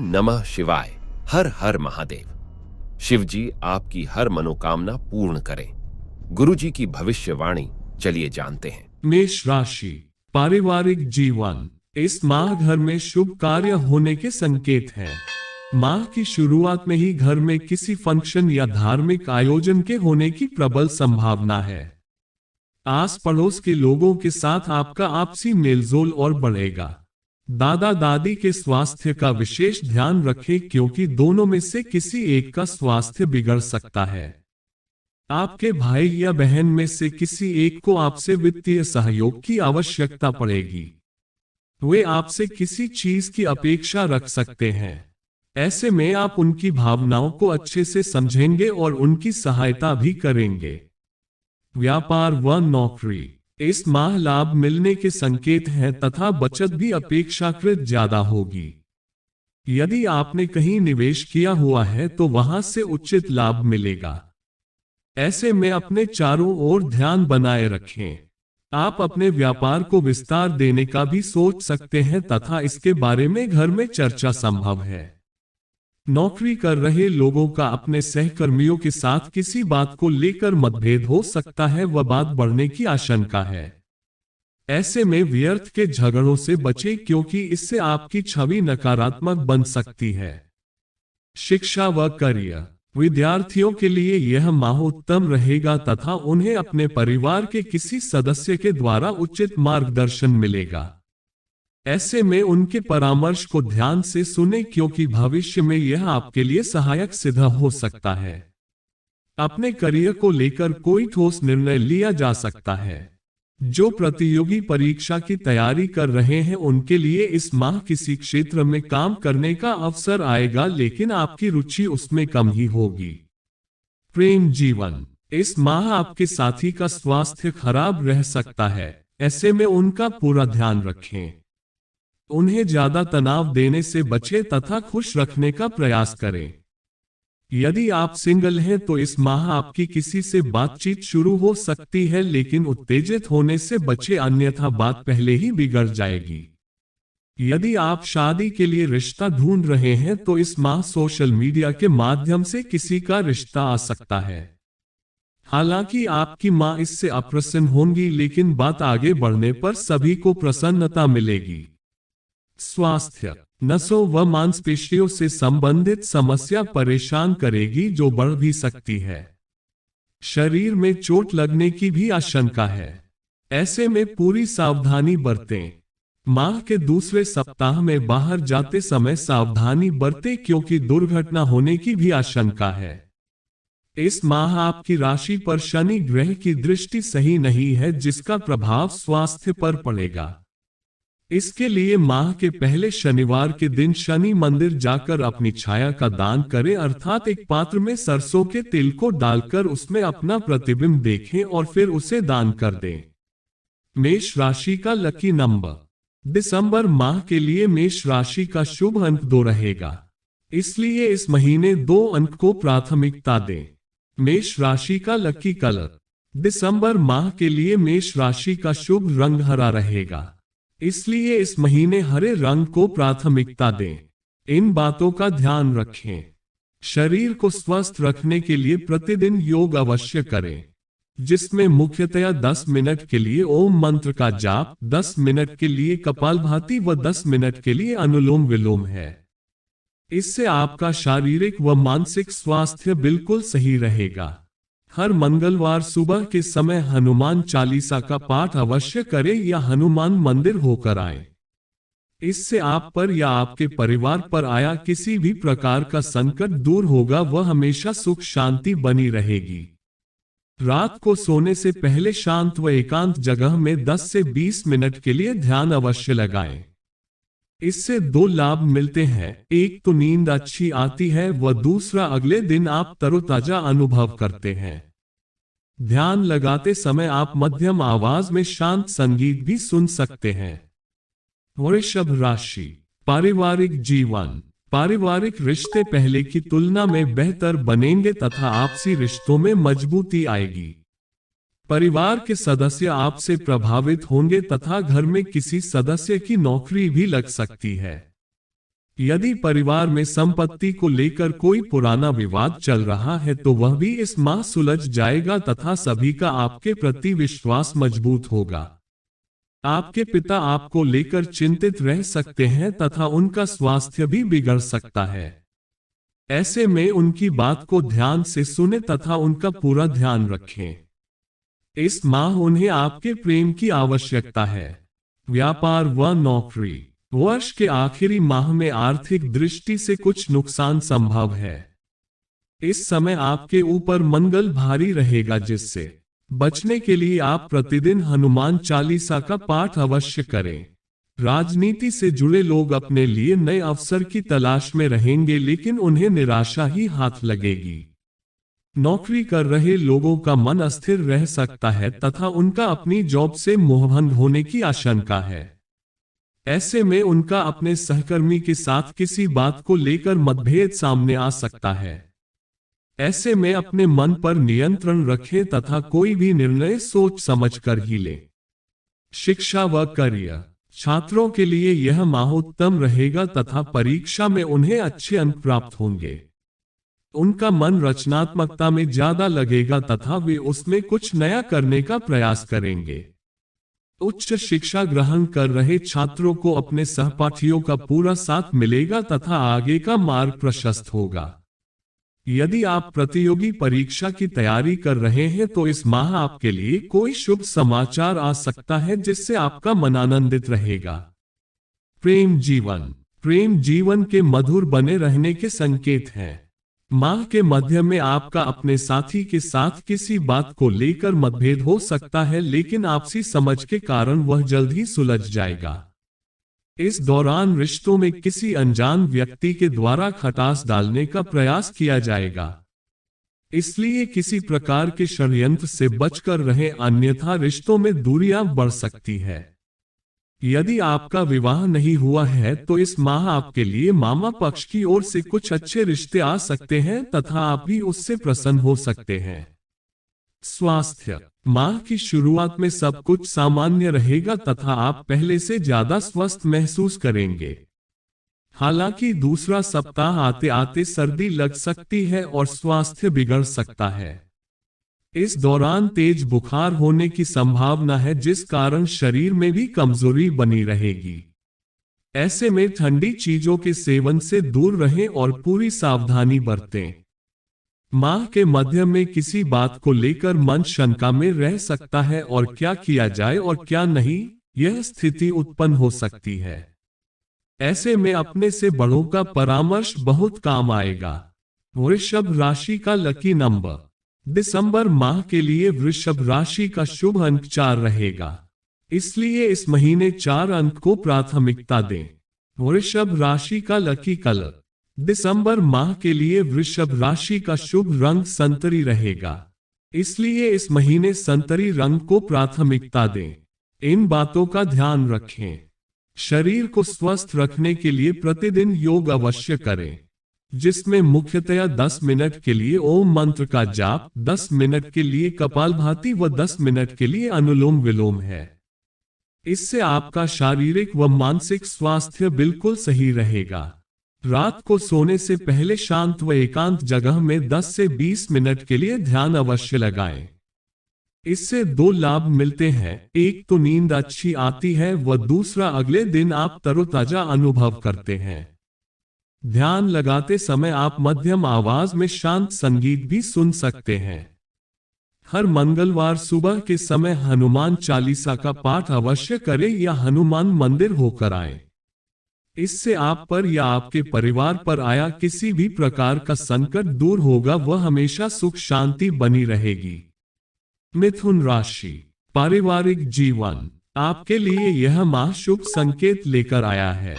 नमः शिवाय। हर हर महादेव। शिव जी आपकी हर मनोकामना पूर्ण करें। गुरु जी की भविष्यवाणी चलिए जानते हैं। मेष राशि, पारिवारिक जीवन। इस माह घर में शुभ कार्य होने के संकेत हैं। माह की शुरुआत में ही घर में किसी फंक्शन या धार्मिक आयोजन के होने की प्रबल संभावना है। आस पड़ोस के लोगों के साथ आपका आपसी मेलजोल और बढ़ेगा। दादा दादी के स्वास्थ्य का विशेष ध्यान रखें क्योंकि दोनों में से किसी एक का स्वास्थ्य बिगड़ सकता है। आपके भाई या बहन में से किसी एक को आपसे वित्तीय सहयोग की आवश्यकता पड़ेगी। वे आपसे किसी चीज की अपेक्षा रख सकते हैं। ऐसे में आप उनकी भावनाओं को अच्छे से समझेंगे और उनकी सहायता भी करेंगे। व्यापार व नौकरी। इस माह लाभ मिलने के संकेत हैं तथा बचत भी अपेक्षाकृत ज्यादा होगी। यदि आपने कहीं निवेश किया हुआ है तो वहां से उचित लाभ मिलेगा। ऐसे में अपने चारों ओर ध्यान बनाए रखें। आप अपने व्यापार को विस्तार देने का भी सोच सकते हैं तथा इसके बारे में घर में चर्चा संभव है। नौकरी कर रहे लोगों का अपने सहकर्मियों के साथ किसी बात को लेकर मतभेद हो सकता है व बात बढ़ने की आशंका है। ऐसे में व्यर्थ के झगड़ों से बचें क्योंकि इससे आपकी छवि नकारात्मक बन सकती है। शिक्षा व करियर। विद्यार्थियों के लिए यह माह उत्तम रहेगा तथा उन्हें अपने परिवार के किसी सदस्य के द्वारा उचित मार्गदर्शन मिलेगा। ऐसे में उनके परामर्श को ध्यान से सुनें क्योंकि भविष्य में यह आपके लिए सहायक सिद्ध हो सकता है। अपने करियर को लेकर कोई ठोस निर्णय लिया जा सकता है। जो प्रतियोगी परीक्षा की तैयारी कर रहे हैं उनके लिए इस माह किसी क्षेत्र में काम करने का अवसर आएगा लेकिन आपकी रुचि उसमें कम ही होगी। प्रेम जीवन। इस माह आपके साथी का स्वास्थ्य खराब रह सकता है। ऐसे में उनका पूरा ध्यान रखें। उन्हें ज्यादा तनाव देने से बचें तथा खुश रखने का प्रयास करें। यदि आप सिंगल हैं तो इस माह आपकी किसी से बातचीत शुरू हो सकती है लेकिन उत्तेजित होने से बचें अन्यथा बात पहले ही बिगड़ जाएगी। यदि आप शादी के लिए रिश्ता ढूंढ रहे हैं तो इस माह सोशल मीडिया के माध्यम से किसी का रिश्ता आ सकता है। हालांकि आपकी मां इससे अप्रसन्न होंगी लेकिन बात आगे बढ़ने पर सभी को प्रसन्नता मिलेगी। स्वास्थ्य। नसों व मांसपेशियों से संबंधित समस्या परेशान करेगी जो बढ़ भी सकती है। शरीर में चोट लगने की भी आशंका है। ऐसे में पूरी सावधानी बरतें। माह के दूसरे सप्ताह में बाहर जाते समय सावधानी बरतें क्योंकि दुर्घटना होने की भी आशंका है। इस माह आपकी राशि पर शनि ग्रह की दृष्टि सही नहीं है जिसका प्रभाव स्वास्थ्य पर पड़ेगा। इसके लिए माह के पहले शनिवार के दिन शनि मंदिर जाकर अपनी छाया का दान करें अर्थात एक पात्र में सरसों के तेल को डालकर उसमें अपना प्रतिबिंब देखें और फिर उसे दान कर दें। मेष राशि का लकी नंबर। दिसंबर माह के लिए मेष राशि का शुभ अंक 2 रहेगा, इसलिए इस महीने 2 अंक को प्राथमिकता दें। मेष राशि का लकी कलर। दिसंबर माह के लिए मेष राशि का शुभ रंग हरा रहेगा, इसलिए इस महीने हरे रंग को प्राथमिकता दें। इन बातों का ध्यान रखें। शरीर को स्वस्थ रखने के लिए प्रतिदिन योग अवश्य करें, जिसमें मुख्यतया 10 मिनट के लिए ओम मंत्र का जाप, 10 मिनट के लिए कपालभाति व 10 मिनट के लिए अनुलोम विलोम है। इससे आपका शारीरिक व मानसिक स्वास्थ्य बिल्कुल सही रहेगा। हर मंगलवार सुबह के समय हनुमान चालीसा का पाठ अवश्य करें या हनुमान मंदिर होकर आएं। इससे आप पर या आपके परिवार पर आया किसी भी प्रकार का संकट दूर होगा व हमेशा सुख शांति बनी रहेगी। रात को सोने से पहले शांत व एकांत जगह में 10 से 20 मिनट के लिए ध्यान अवश्य लगाएं। इससे 2 लाभ मिलते हैं, एक तो नींद अच्छी आती है व दूसरा अगले दिन आप तरोताजा अनुभव करते हैं। ध्यान लगाते समय आप मध्यम आवाज में शांत संगीत भी सुन सकते हैं। वृषभ राशि, पारिवारिक जीवन। पारिवारिक रिश्ते पहले की तुलना में बेहतर बनेंगे तथा आपसी रिश्तों में मजबूती आएगी। परिवार के सदस्य आपसे प्रभावित होंगे तथा घर में किसी सदस्य की नौकरी भी लग सकती है। यदि परिवार में संपत्ति को लेकर कोई पुराना विवाद चल रहा है तो वह भी इस माह सुलझ जाएगा तथा सभी का आपके प्रति विश्वास मजबूत होगा। आपके पिता आपको लेकर चिंतित रह सकते हैं तथा उनका स्वास्थ्य भी बिगड़ सकता है। ऐसे में उनकी बात को ध्यान से सुने तथा उनका पूरा ध्यान रखें। इस माह उन्हें आपके प्रेम की आवश्यकता है। व्यापार व नौकरी। वर्ष के आखिरी माह में आर्थिक दृष्टि से कुछ नुकसान संभव है। इस समय आपके ऊपर मंगल भारी रहेगा, जिससे बचने के लिए आप प्रतिदिन हनुमान चालीसा का पाठ अवश्य करें। राजनीति से जुड़े लोग अपने लिए नए अवसर की तलाश में रहेंगे, लेकिन उन्हें निराशा ही हाथ लगेगी। नौकरी कर रहे लोगों का मन अस्थिर रह सकता है तथा उनका अपनी जॉब से मोहभंग होने की आशंका है। ऐसे में उनका अपने सहकर्मी के साथ किसी बात को लेकर मतभेद सामने आ सकता है। ऐसे में अपने मन पर नियंत्रण रखें तथा कोई भी निर्णय सोच समझकर ही लें। शिक्षा व करियर। छात्रों के लिए यह माह उत्तम रहेगा तथा परीक्षा में उन्हें अच्छे अंक प्राप्त होंगे। उनका मन रचनात्मकता में ज्यादा लगेगा तथा वे उसमें कुछ नया करने का प्रयास करेंगे। उच्च शिक्षा ग्रहण कर रहे छात्रों को अपने सहपाठियों का पूरा साथ मिलेगा तथा आगे का मार्ग प्रशस्त होगा। यदि आप प्रतियोगी परीक्षा की तैयारी कर रहे हैं तो इस माह आपके लिए कोई शुभ समाचार आ सकता है, जिससे आपका मन आनंदित रहेगा। प्रेम जीवन। प्रेम जीवन के मधुर बने रहने के संकेत हैं। माह के मध्य में आपका अपने साथी के साथ किसी बात को लेकर मतभेद हो सकता है, लेकिन आपसी समझ के कारण वह जल्द ही सुलझ जाएगा। इस दौरान रिश्तों में किसी अनजान व्यक्ति के द्वारा खटास डालने का प्रयास किया जाएगा, इसलिए किसी प्रकार के षड्यंत्र से बचकर रहें, अन्यथा रिश्तों में दूरियां बढ़ सकती है। यदि आपका विवाह नहीं हुआ है तो इस माह आपके लिए मामा पक्ष की ओर से कुछ अच्छे रिश्ते आ सकते हैं तथा आप भी उससे प्रसन्न हो सकते हैं। स्वास्थ्य। माह की शुरुआत में सब कुछ सामान्य रहेगा तथा आप पहले से ज्यादा स्वस्थ महसूस करेंगे। हालांकि दूसरा सप्ताह आते आते सर्दी लग सकती है और स्वास्थ्य बिगड़ सकता है। इस दौरान तेज बुखार होने की संभावना है, जिस कारण शरीर में भी कमजोरी बनी रहेगी। ऐसे में ठंडी चीजों के सेवन से दूर रहें और पूरी सावधानी बरतें। माह के मध्य में किसी बात को लेकर मन शंका में रह सकता है और क्या किया जाए और क्या नहीं, यह स्थिति उत्पन्न हो सकती है। ऐसे में अपने से बड़ों का परामर्श बहुत काम आएगा। वृषभ राशि का लकी नंबर। दिसंबर माह के लिए वृषभ राशि का शुभ अंक 4 रहेगा, इसलिए इस महीने 4 अंक को प्राथमिकता दें। वृषभ राशि का लकी कलर। दिसंबर माह के लिए वृषभ राशि का शुभ रंग संतरी रहेगा, इसलिए इस महीने संतरी रंग को प्राथमिकता दें। इन बातों का ध्यान रखें। शरीर को स्वस्थ रखने के लिए प्रतिदिन योग अवश्य करें, जिसमें मुख्यतया 10 मिनट के लिए ओम मंत्र का जाप, 10 मिनट के लिए कपालभाति व 10 मिनट के लिए अनुलोम विलोम है। इससे आपका शारीरिक व मानसिक स्वास्थ्य बिल्कुल सही रहेगा। रात को सोने से पहले शांत व एकांत जगह में 10 से 20 मिनट के लिए ध्यान अवश्य लगाएं। इससे 2 लाभ मिलते हैं, एक तो नींद अच्छी आती है व दूसरा अगले दिन आप तरोताजा अनुभव करते हैं। ध्यान लगाते समय आप मध्यम आवाज में शांत संगीत भी सुन सकते हैं। हर मंगलवार सुबह के समय हनुमान चालीसा का पाठ अवश्य करें या हनुमान मंदिर होकर आएं। इससे आप पर या आपके परिवार पर आया किसी भी प्रकार का संकट दूर होगा, वह हमेशा सुख शांति बनी रहेगी। मिथुन राशि। पारिवारिक जीवन। आपके लिए यह माह शुभ संकेत लेकर आया है।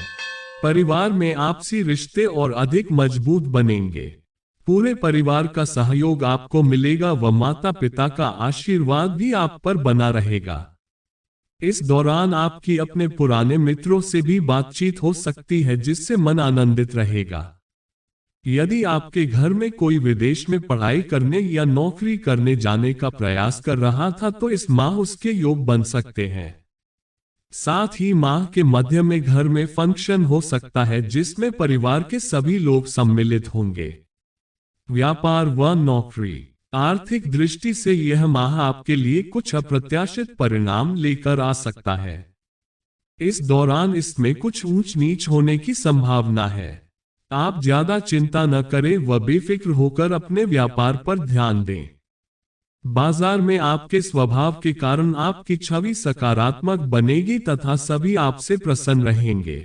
परिवार में आपसी रिश्ते और अधिक मजबूत बनेंगे। पूरे परिवार का सहयोग आपको मिलेगा व माता पिता का आशीर्वाद भी आप पर बना रहेगा। इस दौरान आपकी अपने पुराने मित्रों से भी बातचीत हो सकती है, जिससे मन आनंदित रहेगा। यदि आपके घर में कोई विदेश में पढ़ाई करने या नौकरी करने जाने का प्रयास कर रहा था तो इस माह उसके योग बन सकते हैं। साथ ही माह के मध्य में घर में फंक्शन हो सकता है जिसमें परिवार के सभी लोग सम्मिलित होंगे। व्यापार व नौकरी। आर्थिक दृष्टि से यह माह आपके लिए कुछ अप्रत्याशित परिणाम लेकर आ सकता है। इस दौरान इसमें कुछ ऊंच नीच होने की संभावना है। आप ज्यादा चिंता न करें व बेफिक्र होकर अपने व्यापार पर ध्यान दें। बाजार में आपके स्वभाव के कारण आपकी छवि सकारात्मक बनेगी तथा सभी आपसे प्रसन्न रहेंगे।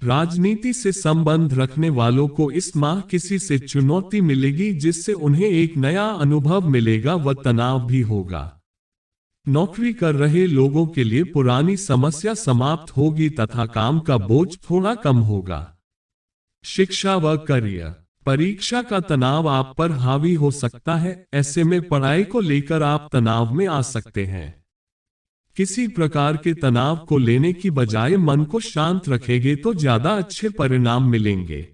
राजनीति से संबंध रखने वालों को इस माह किसी से चुनौती मिलेगी जिससे उन्हें एक नया अनुभव मिलेगा व तनाव भी होगा। नौकरी कर रहे लोगों के लिए पुरानी समस्या समाप्त होगी तथा काम का बोझ थोड़ा कम होगा। शिक्षा व करियर। परीक्षा का तनाव आप पर हावी हो सकता है, ऐसे में पढ़ाई को लेकर आप तनाव में आ सकते हैं। किसी प्रकार के तनाव को लेने की बजाय मन को शांत रखेंगे तो ज्यादा अच्छे परिणाम मिलेंगे।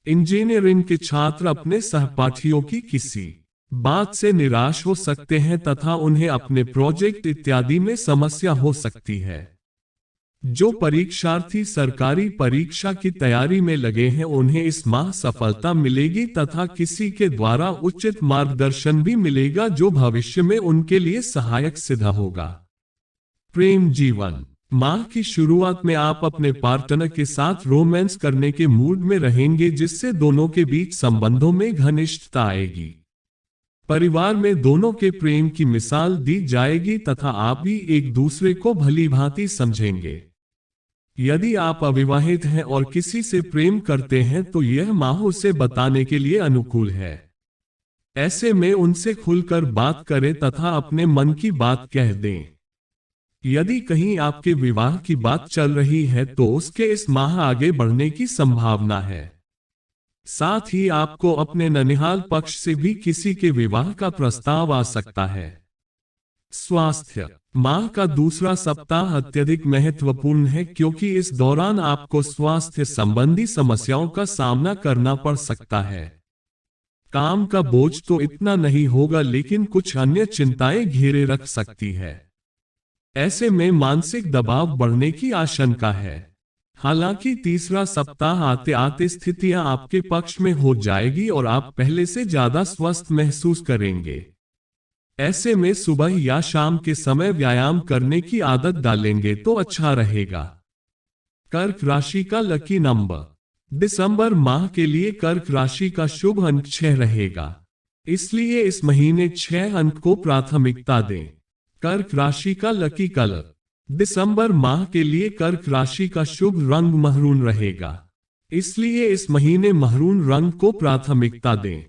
इंजीनियरिंग के छात्र अपने सहपाठियों की किसी बात से निराश हो सकते हैं तथा उन्हें अपने प्रोजेक्ट इत्यादि में समस्या हो सकती है। जो परीक्षार्थी सरकारी परीक्षा की तैयारी में लगे हैं उन्हें इस माह सफलता मिलेगी तथा किसी के द्वारा उचित मार्गदर्शन भी मिलेगा जो भविष्य में उनके लिए सहायक सिद्ध होगा। प्रेम जीवन। माह की शुरुआत में आप अपने पार्टनर के साथ रोमांस करने के मूड में रहेंगे जिससे दोनों के बीच संबंधों में घनिष्ठता आएगी। परिवार में दोनों के प्रेम की मिसाल दी जाएगी तथा आप भी एक दूसरे को भली भांति समझेंगे। यदि आप अविवाहित हैं और किसी से प्रेम करते हैं तो यह माह उसे बताने के लिए अनुकूल है। ऐसे में उनसे खुलकर बात करें तथा अपने मन की बात कह दें। यदि कहीं आपके विवाह की बात चल रही है तो उसके इस माह आगे बढ़ने की संभावना है। साथ ही आपको अपने ननिहाल पक्ष से भी किसी के विवाह का प्रस्ताव आ सकता है। स्वास्थ्य। माह का दूसरा सप्ताह अत्यधिक महत्वपूर्ण है क्योंकि इस दौरान आपको स्वास्थ्य संबंधी समस्याओं का सामना करना पड़ सकता है। काम का बोझ तो इतना नहीं होगा लेकिन कुछ अन्य चिंताएं घेरे रख सकती है। ऐसे में मानसिक दबाव बढ़ने की आशंका है। हालांकि तीसरा सप्ताह आते आते स्थितियां आपके पक्ष में हो जाएगी और आप पहले से ज्यादा स्वस्थ महसूस करेंगे। ऐसे में सुबह या शाम के समय व्यायाम करने की आदत डालेंगे तो अच्छा रहेगा। कर्क राशि का लकी नंबर। दिसंबर माह के लिए कर्क राशि का शुभ अंक 6 रहेगा, इसलिए इस महीने 6 अंक को प्राथमिकता दें। कर्क राशि का लकी कलर। दिसंबर माह के लिए कर्क राशि का शुभ रंग महरून रहेगा, इसलिए इस महीने महरून रंग को प्राथमिकता दें।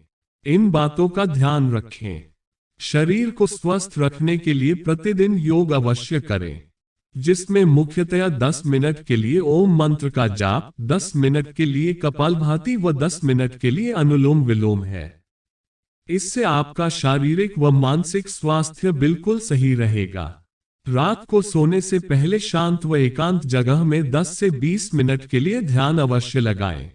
इन बातों का ध्यान रखें। शरीर को स्वस्थ रखने के लिए प्रतिदिन योग अवश्य करें, जिसमें मुख्यतया 10 मिनट के लिए ओम मंत्र का जाप, 10 मिनट के लिए कपालभाति व 10 मिनट के लिए अनुलोम विलोम है। इससे आपका शारीरिक व मानसिक स्वास्थ्य बिल्कुल सही रहेगा। रात को सोने से पहले शांत व एकांत जगह में 10 से 20 मिनट के लिए ध्यान अवश्य लगाएं।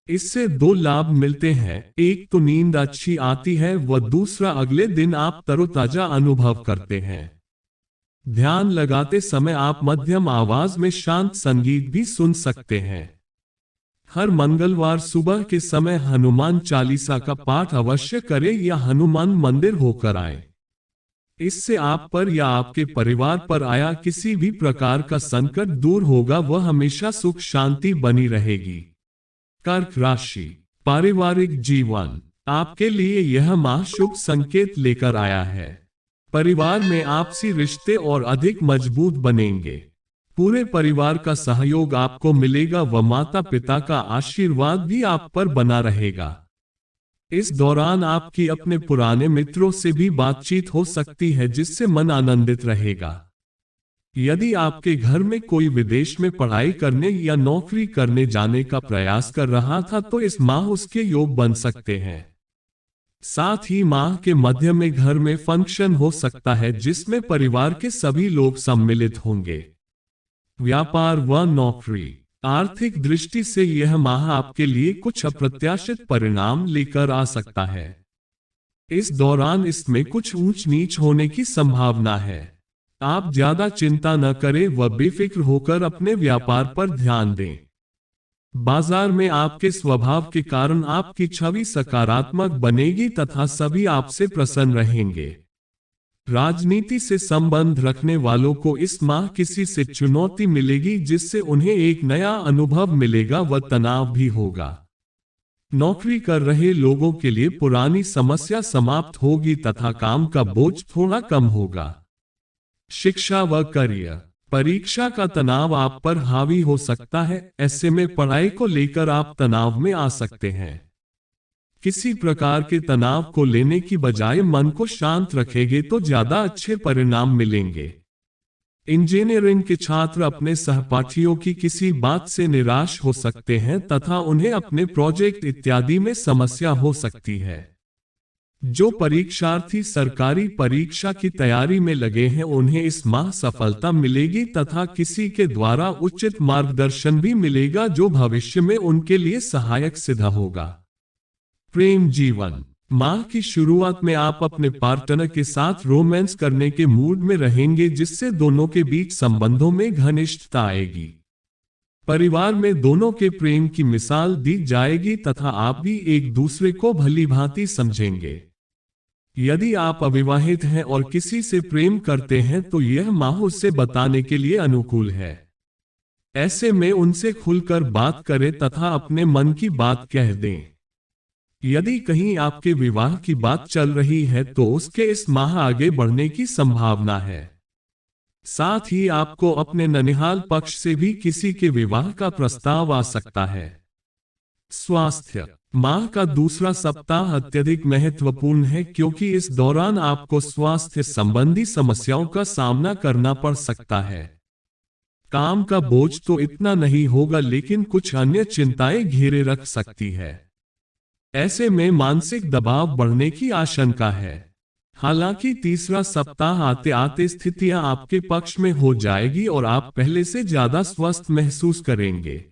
इससे 2 लाभ मिलते हैं, एक तो नींद अच्छी आती है व दूसरा अगले दिन आप तरोताजा अनुभव करते हैं। ध्यान लगाते समय आप मध्यम आवाज में शांत संगीत भी सुन सकते हैं। हर मंगलवार सुबह के समय हनुमान चालीसा का पाठ अवश्य करें या हनुमान मंदिर होकर आए। इससे आप पर या आपके परिवार पर आया किसी भी प्रकार का संकट दूर होगा व हमेशा सुख शांति बनी रहेगी। कर्क राशि। पारिवारिक जीवन। आपके लिए यह माह शुभ संकेत लेकर आया है। परिवार में आपसी रिश्ते और अधिक मजबूत बनेंगे। पूरे परिवार का सहयोग आपको मिलेगा व माता पिता का आशीर्वाद भी आप पर बना रहेगा। इस दौरान आपकी अपने पुराने मित्रों से भी बातचीत हो सकती है जिससे मन आनंदित रहेगा। यदि आपके घर में कोई विदेश में पढ़ाई करने या नौकरी करने जाने का प्रयास कर रहा था तो इस माह उसके योग बन सकते हैं। साथ ही माह के मध्य में घर में फंक्शन हो सकता है जिसमें परिवार के सभी लोग सम्मिलित होंगे। व्यापार व नौकरी। आर्थिक दृष्टि से यह माह आपके लिए कुछ अप्रत्याशित परिणाम लेकर आ सकता है। इस दौरान इसमें कुछ ऊंच नीच होने की संभावना है। आप ज्यादा चिंता न करें व बेफिक्र होकर अपने व्यापार पर ध्यान दें। बाजार में आपके स्वभाव के कारण आपकी छवि सकारात्मक बनेगी तथा सभी आपसे प्रसन्न रहेंगे। राजनीति से संबंध रखने वालों को इस माह किसी से चुनौती मिलेगी जिससे उन्हें एक नया अनुभव मिलेगा व तनाव भी होगा। नौकरी कर रहे लोगों के लिए पुरानी समस्या समाप्त होगी तथा काम का बोझ थोड़ा कम होगा। शिक्षा व करियर, परीक्षा का तनाव आप पर हावी हो सकता है, ऐसे में पढ़ाई को लेकर आप तनाव में आ सकते हैं। किसी प्रकार के तनाव को लेने की बजाय मन को शांत रखेंगे तो ज्यादा अच्छे परिणाम मिलेंगे। इंजीनियरिंग के छात्र अपने सहपाठियों की किसी बात से निराश हो सकते हैं तथा उन्हें अपने प्रोजेक्ट इत्यादि में समस्या हो सकती है। जो परीक्षार्थी सरकारी परीक्षा की तैयारी में लगे हैं उन्हें इस माह सफलता मिलेगी तथा किसी के द्वारा उचित मार्गदर्शन भी मिलेगा जो भविष्य में उनके लिए सहायक सिद्ध होगा। प्रेम जीवन, माह की शुरुआत में आप अपने पार्टनर के साथ रोमांस करने के मूड में रहेंगे जिससे दोनों के बीच संबंधों में घनिष्ठता आएगी। परिवार में दोनों के प्रेम की मिसाल दी जाएगी तथा आप भी एक दूसरे को भली भांति समझेंगे। यदि आप अविवाहित हैं और किसी से प्रेम करते हैं तो यह माह उससे बताने के लिए अनुकूल है। ऐसे में उनसे खुलकर बात करें तथा अपने मन की बात कह दें। यदि कहीं आपके विवाह की बात चल रही है तो उसके इस माह आगे बढ़ने की संभावना है। साथ ही आपको अपने ननिहाल पक्ष से भी किसी के विवाह का प्रस्ताव आ सकता है। स्वास्थ्य, माह का दूसरा सप्ताह अत्यधिक महत्वपूर्ण है क्योंकि इस दौरान आपको स्वास्थ्य संबंधी समस्याओं का सामना करना पड़ सकता है। काम का बोझ तो इतना नहीं होगा लेकिन कुछ अन्य चिंताएं घेरे रख सकती है। ऐसे में मानसिक दबाव बढ़ने की आशंका है। हालांकि तीसरा सप्ताह आते आते स्थितियां आपके पक्ष में हो जाएगी और आप पहले से ज्यादा स्वस्थ महसूस करेंगे।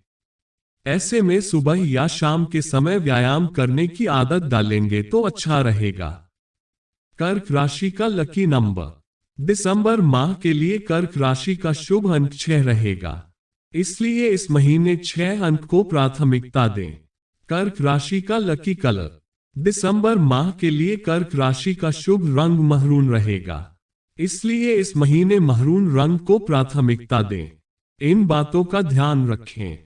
ऐसे में सुबह या शाम के समय व्यायाम करने की आदत डालेंगे तो अच्छा रहेगा। कर्क राशि का लकी नंबर, दिसंबर माह के लिए कर्क राशि का शुभ अंक 6 रहेगा, इसलिए इस महीने 6 अंक को प्राथमिकता दें। कर्क राशि का लकी कलर, दिसंबर माह के लिए कर्क राशि का शुभ रंग महरून रहेगा, इसलिए इस महीने महरून रंग को प्राथमिकता दें। इन बातों का ध्यान रखें।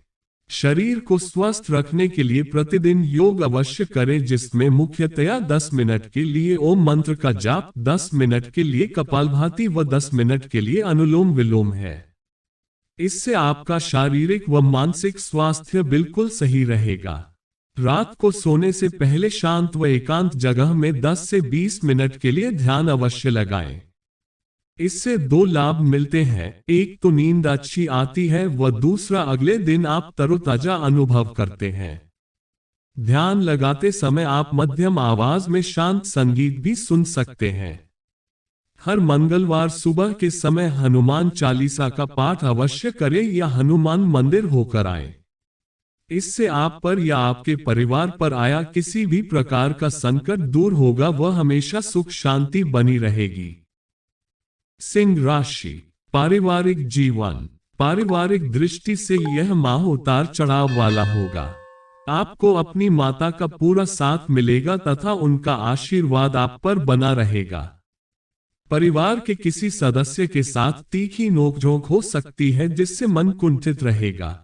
शरीर को स्वस्थ रखने के लिए प्रतिदिन योग अवश्य करें जिसमें मुख्यतया 10 मिनट के लिए ओम मंत्र का जाप, 10 मिनट के लिए कपालभाति व 10 मिनट के लिए अनुलोम विलोम है। इससे आपका शारीरिक व मानसिक स्वास्थ्य बिल्कुल सही रहेगा। रात को सोने से पहले शांत व एकांत जगह में 10 से 20 मिनट के लिए ध्यान अवश्य लगाएं। इससे 2 लाभ मिलते हैं, एक तो नींद अच्छी आती है व दूसरा अगले दिन आप तरोताजा अनुभव करते हैं। ध्यान लगाते समय आप मध्यम आवाज में शांत संगीत भी सुन सकते हैं। हर मंगलवार सुबह के समय हनुमान चालीसा का पाठ अवश्य करें या हनुमान मंदिर होकर आएं। इससे आप पर या आपके परिवार पर आया किसी भी प्रकार का संकट दूर होगा व हमेशा सुख शांति बनी रहेगी। सिंह राशि, पारिवारिक जीवन, पारिवारिक दृष्टि से यह माह उतार चढ़ाव वाला होगा। आपको अपनी माता का पूरा साथ मिलेगा तथा उनका आशीर्वाद आप पर बना रहेगा। परिवार के किसी सदस्य के साथ तीखी नोकझोंक हो सकती है जिससे मन कुंठित रहेगा।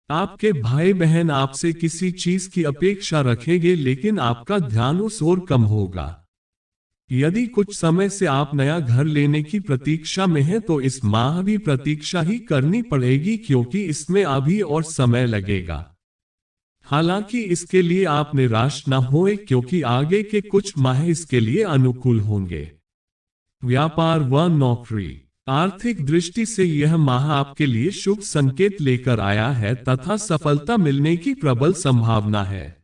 आपके भाई बहन आपसे किसी चीज की अपेक्षा रखेंगे लेकिन आपका ध्यान उस ओर कम होगा। यदि कुछ समय से आप नया घर लेने की प्रतीक्षा में हैं तो इस माह भी प्रतीक्षा ही करनी पड़ेगी क्योंकि इसमें अभी और समय लगेगा। हालांकि इसके लिए आप निराश न होए क्योंकि आगे के कुछ माह इसके लिए अनुकूल होंगे। व्यापार व नौकरी, आर्थिक दृष्टि से यह माह आपके लिए शुभ संकेत लेकर आया है तथा सफलता मिलने की प्रबल संभावना है।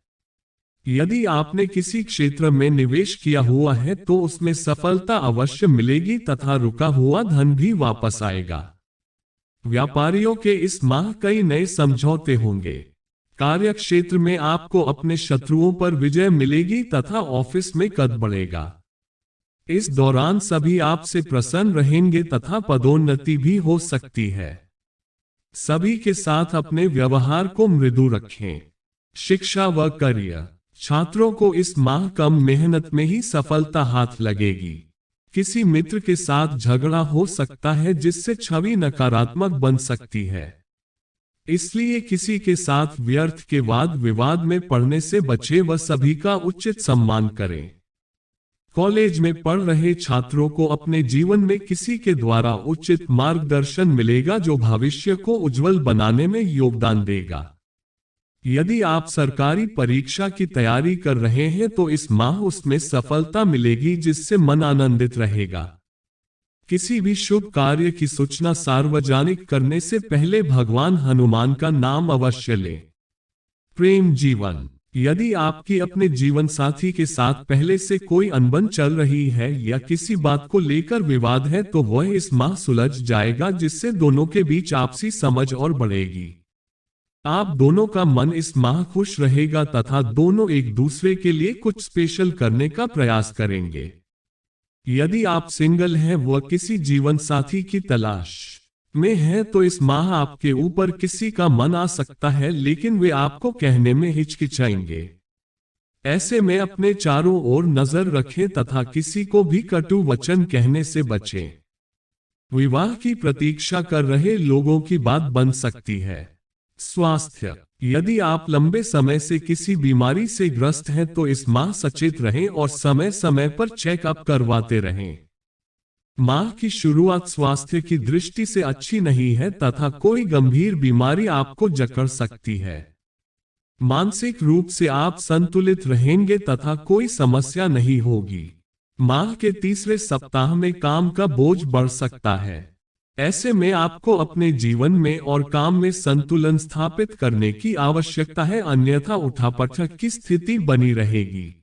यदि आपने किसी क्षेत्र में निवेश किया हुआ है तो उसमें सफलता अवश्य मिलेगी तथा रुका हुआ धन भी वापस आएगा। व्यापारियों के इस माह कई नए समझौते होंगे। कार्य क्षेत्र में आपको अपने शत्रुओं पर विजय मिलेगी तथा ऑफिस में कद बढ़ेगा। इस दौरान सभी आपसे प्रसन्न रहेंगे तथा पदोन्नति भी हो सकती है। सभी के साथ अपने व्यवहार को मृदु रखें। शिक्षा व करियर, छात्रों को इस माह कम मेहनत में ही सफलता हाथ लगेगी। किसी मित्र के साथ झगड़ा हो सकता है जिससे छवि नकारात्मक बन सकती है, इसलिए किसी के साथ व्यर्थ के वाद विवाद में पड़ने से बचे व सभी का उचित सम्मान करें। कॉलेज में पढ़ रहे छात्रों को अपने जीवन में किसी के द्वारा उचित मार्गदर्शन मिलेगा जो भविष्य को उज्जवल बनाने में योगदान देगा। यदि आप सरकारी परीक्षा की तैयारी कर रहे हैं तो इस माह उसमें सफलता मिलेगी जिससे मन आनंदित रहेगा। किसी भी शुभ कार्य की सूचना सार्वजनिक करने से पहले भगवान हनुमान का नाम अवश्य लें। प्रेम जीवन, यदि आपकी अपने जीवन साथी के साथ पहले से कोई अनबन चल रही है या किसी बात को लेकर विवाद है तो वह इस माह सुलझ जाएगा जिससे दोनों के बीच आपसी समझ और बढ़ेगी। आप दोनों का मन इस माह खुश रहेगा तथा दोनों एक दूसरे के लिए कुछ स्पेशल करने का प्रयास करेंगे। यदि आप सिंगल हैं व किसी जीवन साथी की तलाश में हैं तो इस माह आपके ऊपर किसी का मन आ सकता है लेकिन वे आपको कहने में हिचकिचाएंगे। ऐसे में अपने चारों ओर नजर रखें तथा किसी को भी कटु वचन कहने से बचें। विवाह की प्रतीक्षा कर रहे लोगों की बात बन सकती है। स्वास्थ्य, यदि आप लंबे समय से किसी बीमारी से ग्रस्त हैं तो इस माह सचेत रहें और समय समय पर चेकअप करवाते रहें। माह की शुरुआत स्वास्थ्य की दृष्टि से अच्छी नहीं है तथा कोई गंभीर बीमारी आपको जकड़ सकती है। मानसिक रूप से आप संतुलित रहेंगे तथा कोई समस्या नहीं होगी। माह के तीसरे सप्ताह में काम का बोझ बढ़ सकता है। ऐसे में आपको अपने जीवन में और काम में संतुलन स्थापित करने की आवश्यकता है, अन्यथा उठापटक की स्थिति बनी रहेगी।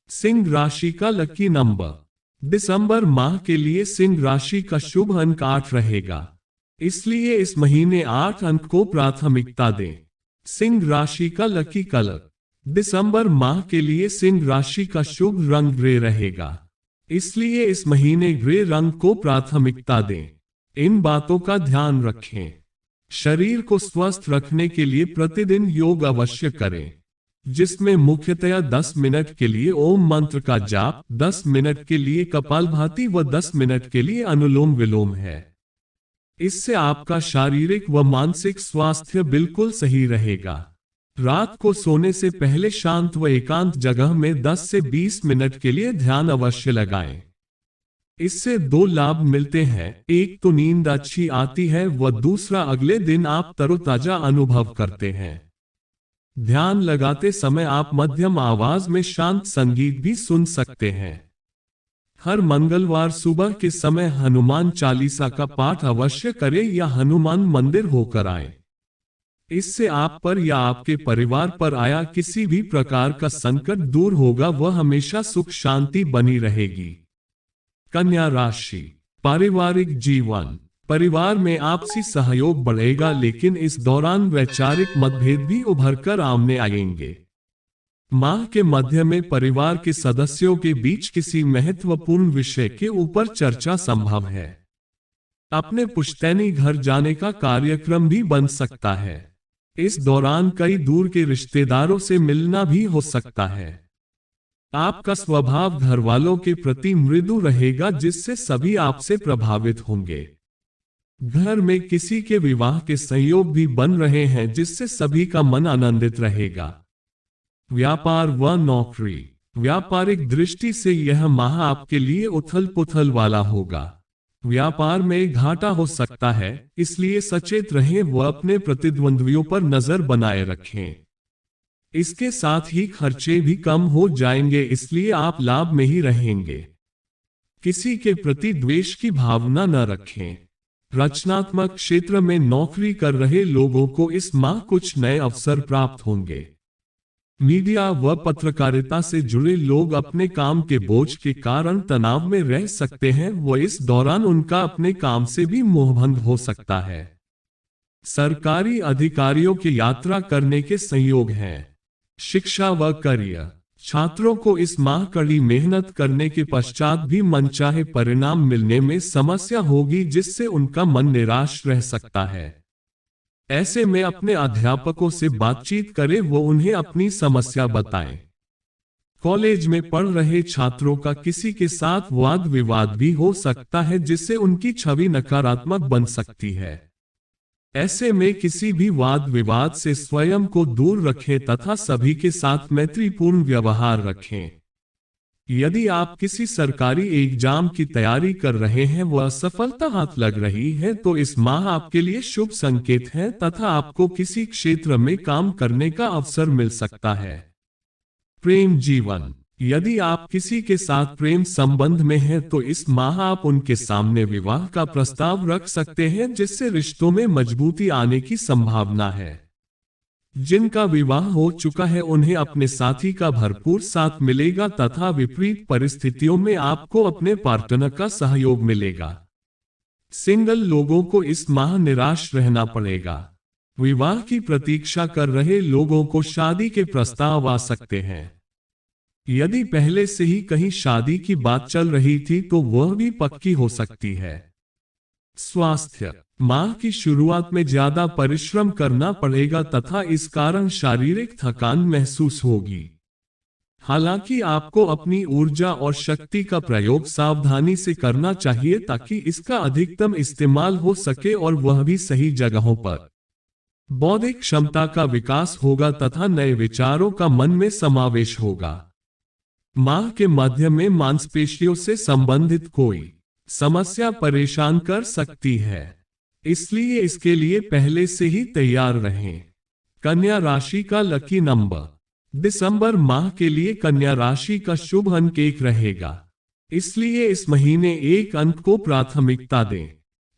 सिंह राशि का लकी नंबर, दिसंबर माह के लिए सिंह राशि का शुभ अंक 8 रहेगा, इसलिए इस महीने 8 अंक को प्राथमिकता दें। सिंह राशि का लकी कलर, दिसंबर माह के लिए सिंह राशि का शुभ रंग ग्रे रहेगा, इसलिए इस महीने ग्रे रंग को प्राथमिकता दें। इन बातों का ध्यान रखें। शरीर को स्वस्थ रखने के लिए प्रतिदिन योग अवश्य करें, जिसमें मुख्यतया 10 मिनट के लिए ओम मंत्र का जाप, 10 मिनट के लिए कपालभाति व 10 मिनट के लिए अनुलोम विलोम है। इससे आपका शारीरिक व मानसिक स्वास्थ्य बिल्कुल सही रहेगा। रात को सोने से पहले शांत व एकांत जगह में 10 से 20 मिनट के लिए ध्यान अवश्य लगाएं। इससे 2 लाभ मिलते हैं, एक तो नींद अच्छी आती है व दूसरा अगले दिन आप तरोताजा अनुभव करते हैं। ध्यान लगाते समय आप मध्यम आवाज में शांत संगीत भी सुन सकते हैं। हर मंगलवार सुबह के समय हनुमान चालीसा का पाठ अवश्य करें या हनुमान मंदिर होकर आएं। इससे आप पर या आपके परिवार पर आया किसी भी प्रकार का संकट दूर होगा व हमेशा सुख शांति बनी रहेगी। कन्या राशि, पारिवारिक जीवन, परिवार में आपसी सहयोग बढ़ेगा लेकिन इस दौरान वैचारिक मतभेद भी उभरकर आमने आएंगे। माह के मध्य में परिवार के सदस्यों के बीच किसी महत्वपूर्ण विषय के ऊपर चर्चा संभव है। अपने पुश्तैनी घर जाने का कार्यक्रम भी बन सकता है। इस दौरान कई दूर के रिश्तेदारों से मिलना भी हो सकता है। आपका स्वभाव घर वालों के प्रति मृदु रहेगा जिससे सभी आपसे प्रभावित होंगे। घर में किसी के विवाह के संयोग भी बन रहे हैं जिससे सभी का मन आनंदित रहेगा। व्यापार व नौकरी, व्यापारिक दृष्टि से यह माह आपके लिए उथल पुथल वाला होगा। व्यापार में घाटा हो सकता है, इसलिए सचेत रहें व अपने प्रतिद्वंद्वियों पर नजर बनाए रखें। इसके साथ ही खर्चे भी कम हो जाएंगे, इसलिए आप लाभ में ही रहेंगे। किसी के प्रति द्वेष की भावना न रखें। रचनात्मक क्षेत्र में नौकरी कर रहे लोगों को इस माह कुछ नए अवसर प्राप्त होंगे। मीडिया व पत्रकारिता से जुड़े लोग अपने काम के बोझ के कारण तनाव में रह सकते हैं व इस दौरान उनका अपने काम से भी मोहभंग हो सकता है। सरकारी अधिकारियों के यात्रा करने के संयोग हैं। शिक्षा व करियर, छात्रों को इस माह कड़ी मेहनत करने के पश्चात भी मनचाहे परिणाम मिलने में समस्या होगी, जिससे उनका मन निराश रह सकता है। ऐसे में अपने अध्यापकों से बातचीत करें, वो उन्हें अपनी समस्या बताएं। कॉलेज में पढ़ रहे छात्रों का किसी के साथ वाद विवाद भी हो सकता है, जिससे उनकी छवि नकारात्मक बन सकती है। ऐसे में किसी भी वाद विवाद से स्वयं को दूर रखें तथा सभी के साथ मैत्रीपूर्ण व्यवहार रखें। यदि आप किसी सरकारी एग्जाम की तैयारी कर रहे हैं, वह असफलता हाथ लग रही है, तो इस माह आपके लिए शुभ संकेत है तथा आपको किसी क्षेत्र में काम करने का अवसर मिल सकता है। प्रेम जीवन। यदि आप किसी के साथ प्रेम संबंध में हैं, तो इस माह आप उनके सामने विवाह का प्रस्ताव रख सकते हैं, जिससे रिश्तों में मजबूती आने की संभावना है। जिनका विवाह हो चुका है, उन्हें अपने साथी का भरपूर साथ मिलेगा तथा विपरीत परिस्थितियों में आपको अपने पार्टनर का सहयोग मिलेगा। सिंगल लोगों को इस माह निराश रहना पड़ेगा। विवाह की प्रतीक्षा कर रहे लोगों को शादी के प्रस्ताव आ सकते हैं। यदि पहले से ही कहीं शादी की बात चल रही थी, तो वह भी पक्की हो सकती है। स्वास्थ्य। माह की शुरुआत में ज्यादा परिश्रम करना पड़ेगा तथा इस कारण शारीरिक थकान महसूस होगी। हालांकि आपको अपनी ऊर्जा और शक्ति का प्रयोग सावधानी से करना चाहिए, ताकि इसका अधिकतम इस्तेमाल हो सके और वह भी सही जगहों पर। बौद्धिक क्षमता का विकास होगा तथा नए विचारों का मन में समावेश होगा। माह के मध्य में मांसपेशियों से संबंधित कोई समस्या परेशान कर सकती है, इसलिए इसके लिए पहले से ही तैयार रहें। कन्या राशि का लकी नंबर। दिसंबर माह के लिए कन्या राशि का शुभ अंक 1 रहेगा, इसलिए इस महीने एक अंक को प्राथमिकता दें।